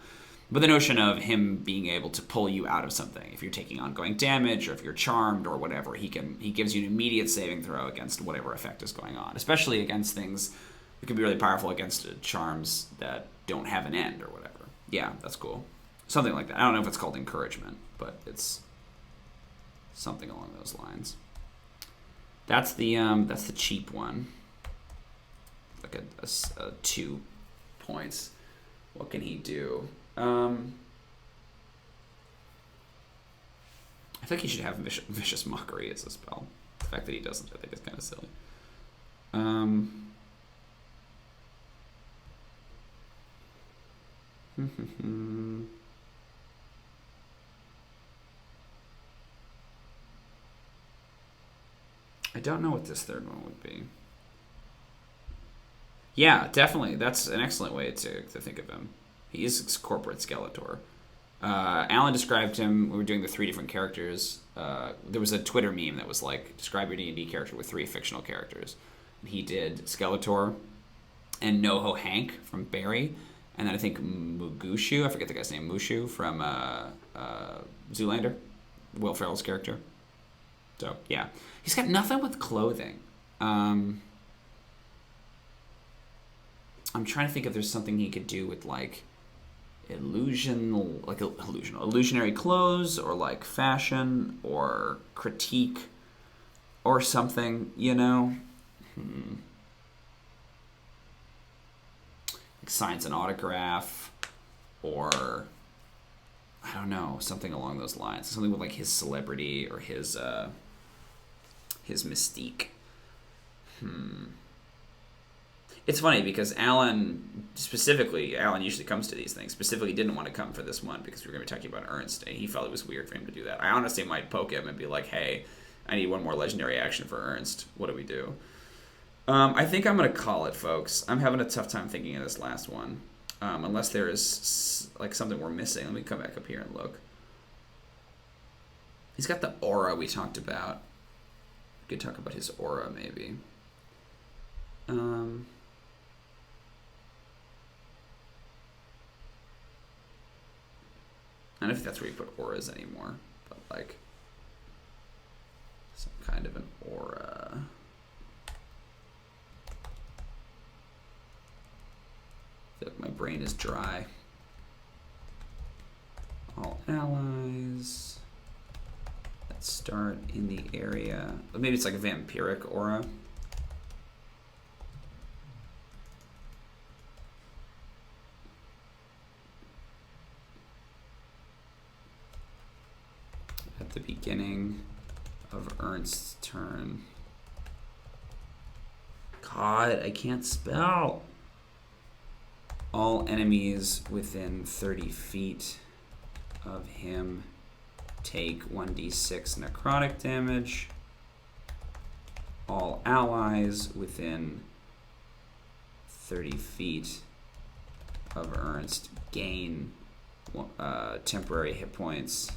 But the notion of him being able to pull you out of something, if you're taking ongoing damage or if you're charmed or whatever, he gives you an immediate saving throw against whatever effect is going on, especially against things that can be really powerful against charms that don't have an end or whatever. Yeah, that's cool. Something like that. I don't know if it's called encouragement, but it's something along those lines. That's the cheap one. Like a 2 points. What can he do? I think he should have vicious mockery as a spell. The fact that he doesn't, I think, is kind of silly. I don't know what this third one would be. Yeah, definitely. That's an excellent way to think of him. He is corporate Skeletor. Alan described him. We were doing the 3 different characters. There was a Twitter meme that was like, describe your D&D character with 3 fictional characters. And he did Skeletor and NoHo Hank from Barry, and then I think Mugushu, I forget the guy's name, Mushu from Zoolander, Will Ferrell's character. So yeah, he's got nothing with clothing. I'm trying to think if there's something he could do with like illusionary clothes, or like fashion, or critique, or something, you know. Like science and autograph, or I don't know, something along those lines. Something with like his celebrity or his mystique. It's funny because Alan usually comes to these things. Specifically didn't want to come for this one because we were going to be talking about Ernst, and he felt it was weird for him to do that. I honestly might poke him and be like, hey, I need 1 more legendary action for Ernst. What do we do? I think I'm going to call it, folks. I'm having a tough time thinking of this last one. Unless there is like something we're missing. Let me come back up here and look. He's got the aura we talked about. We could talk about his aura, maybe. I don't know if that's where you put auras anymore, but like some kind of an aura. I feel like my brain is dry. All allies that start in the area. Maybe it's like a vampiric aura. At the beginning of Ernst's turn. God, I can't spell. All enemies within 30 feet of him take 1d6 necrotic damage. all allies within 30 feet of Ernst gain temporary hit points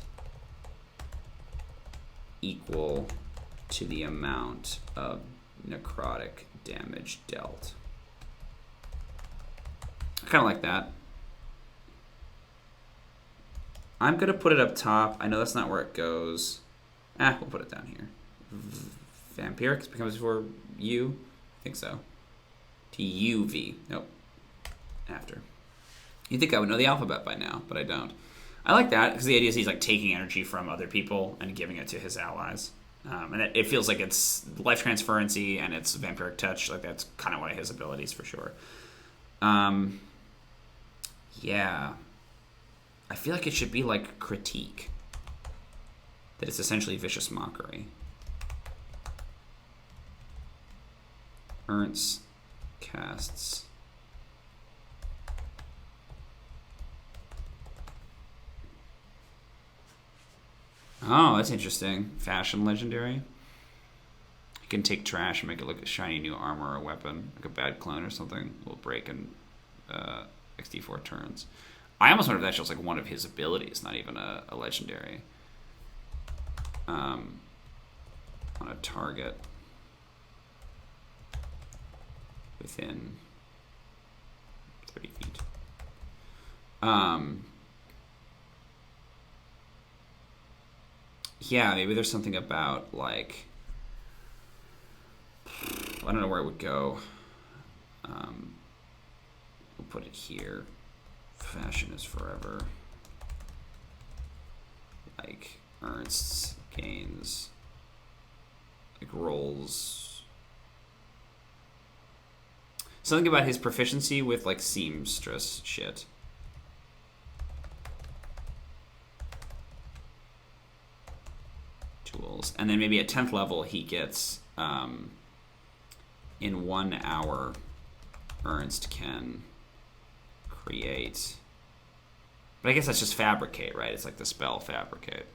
equal to the amount of necrotic damage dealt. I kind of like that. I'm going to put it up top. I know that's not where it goes. We'll put it down here. Vampiric becomes for U? I think so. TUV. Nope. After. You'd think I would know the alphabet by now, but I don't. I like that, because the idea is he's like taking energy from other people and giving it to his allies. And it feels like it's life transferency and it's vampiric touch. Like, that's kind of one of his abilities for sure. Yeah. I feel like it should be like critique. That it's essentially vicious mockery. Ernst casts Oh, that's interesting. Fashion legendary. You can take trash and make it look like a shiny new armor or weapon, like a bad clone or something. Will break in XD4 turns. I almost wonder if that's just like one of his abilities, not even a legendary. On a target within 30 feet. Yeah, maybe there's something about, like, I don't know where it would go. We'll put it here. Fashion is forever. Like, Ernst gains, like, rolls. Something about his proficiency with, like, seamstress shit. Tools. And then maybe at 10th level he gets, in 1 hour, Ernst can create. But I guess that's just fabricate, right? It's like the spell fabricate.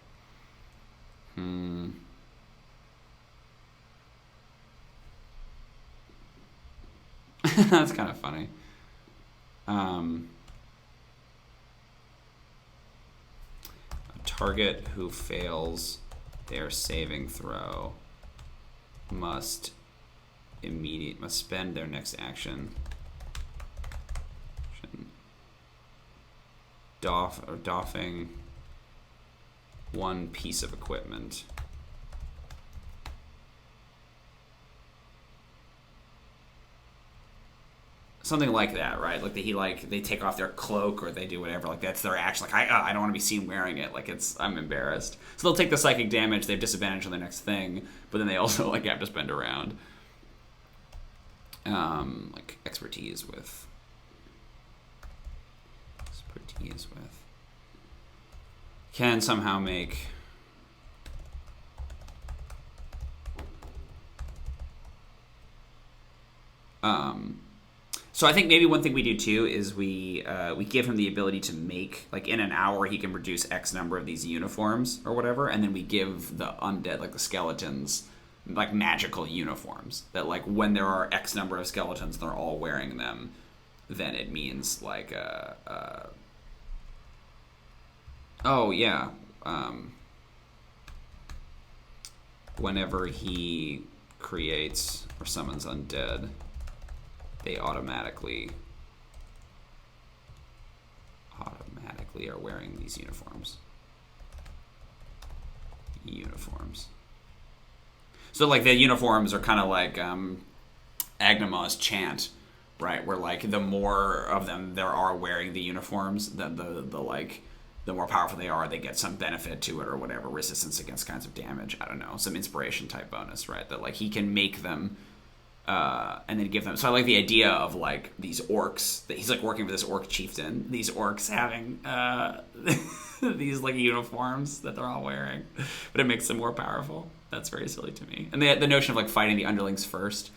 That's kind of funny. A target who fails their saving throw must spend their next action doffing one piece of equipment. Something like that, right? Like they take off their cloak or they do whatever. Like that's their action. Like I don't want to be seen wearing it. Like I'm embarrassed. So they'll take the psychic damage. They have disadvantage on their next thing, but then they also like have to spend a round. Like expertise with. Can somehow make. So I think maybe one thing we do too is we give him the ability to make, like, in an hour he can produce X number of these uniforms or whatever, and then we give the undead, like the skeletons, like magical uniforms that, like, when there are X number of skeletons and they're all wearing them, then it means like whenever he creates or summons undead, they automatically are wearing these uniforms. So, like, the uniforms are kind of like Agnama's chant, right? Where, like, the more of them there are wearing the uniforms, the more powerful they are, they get some benefit to it or whatever, resistance against kinds of damage. I don't know, some inspiration type bonus, right? That, like, he can make them. And then give them. So I like the idea of, like, these orcs. That he's like working for this orc chieftain. These orcs having these, like, uniforms that they're all wearing, but it makes them more powerful. That's very silly to me. And the notion of, like, fighting the underlings first.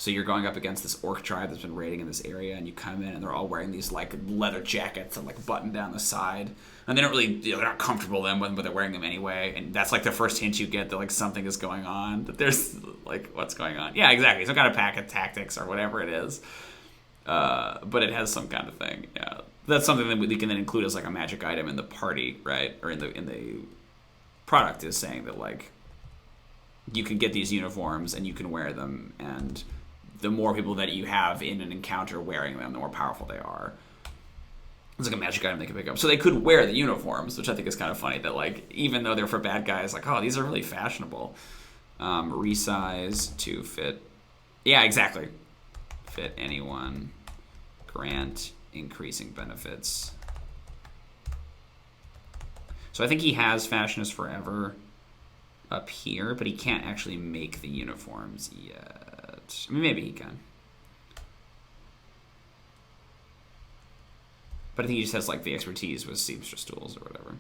So you're going up against this orc tribe that's been raiding in this area, and you come in, and they're all wearing these like leather jackets and like button down the side, and they don't really, they're not comfortable in them, but they're wearing them anyway. And that's like the first hint you get that like something is going on, that there's like what's going on. Yeah, exactly. Some kind of pack of tactics or whatever it is, but it has some kind of thing. Yeah, that's something that we can then include as like a magic item in the party, right? Or in the product, is saying that like you can get these uniforms and you can wear them, and the more people that you have in an encounter wearing them, the more powerful they are. It's like a magic item they can pick up. So they could wear the uniforms, which I think is kind of funny, that like even though they're for bad guys, like, oh, these are really fashionable. Resize to fit. Yeah, exactly. Fit anyone. Grant increasing benefits. So I think he has Fashion is Forever up here, but he can't actually make the uniforms yet. I mean, maybe he can. But I think he just has like the expertise with seamstress tools or whatever.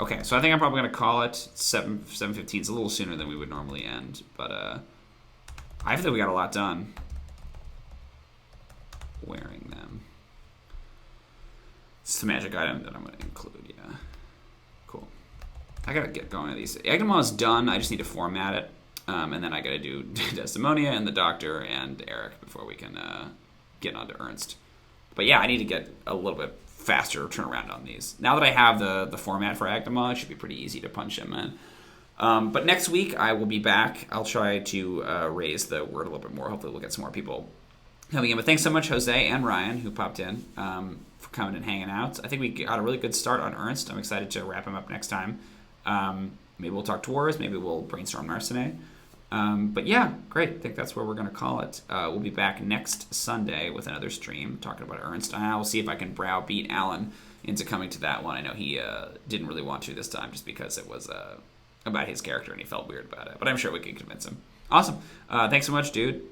Okay, so I think I'm probably gonna call it 7:15. It's a little sooner than we would normally end, but I feel we got a lot done wearing them. It's the magic item that I'm gonna include. Yeah, cool. I gotta get going on these. Agnemon is done. I just need to format it. And then I gotta do Desdemonia and the Doctor and Eric before we can get on to Ernst. But yeah, I need to get a little bit faster turnaround on these. Now that I have the format for Agnemon, it should be pretty easy to punch him in. But next week I will be back. I'll try to raise the word a little bit more. Hopefully we'll get some more people coming in. But thanks so much, Jose and Ryan, who popped in, for coming and hanging out. I think we got a really good start on Ernst. I'm excited to wrap him up next time. Maybe we'll talk Dwarves. Maybe we'll brainstorm Narcinae. But yeah, great. I think that's where we're going to call it. We'll be back next Sunday with another stream talking about Ernst. And I will see if I can browbeat Alan into coming to that one. I know he didn't really want to this time just because it was about his character and he felt weird about it. But I'm sure we can convince him. Awesome. Thanks so much, dude.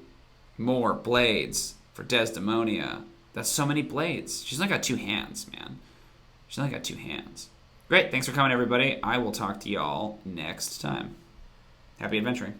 More blades for Desdemonia. That's so many blades. She's only got 2 hands, man. She's only got 2 hands. Great. Thanks for coming, everybody. I will talk to y'all next time. Happy adventuring.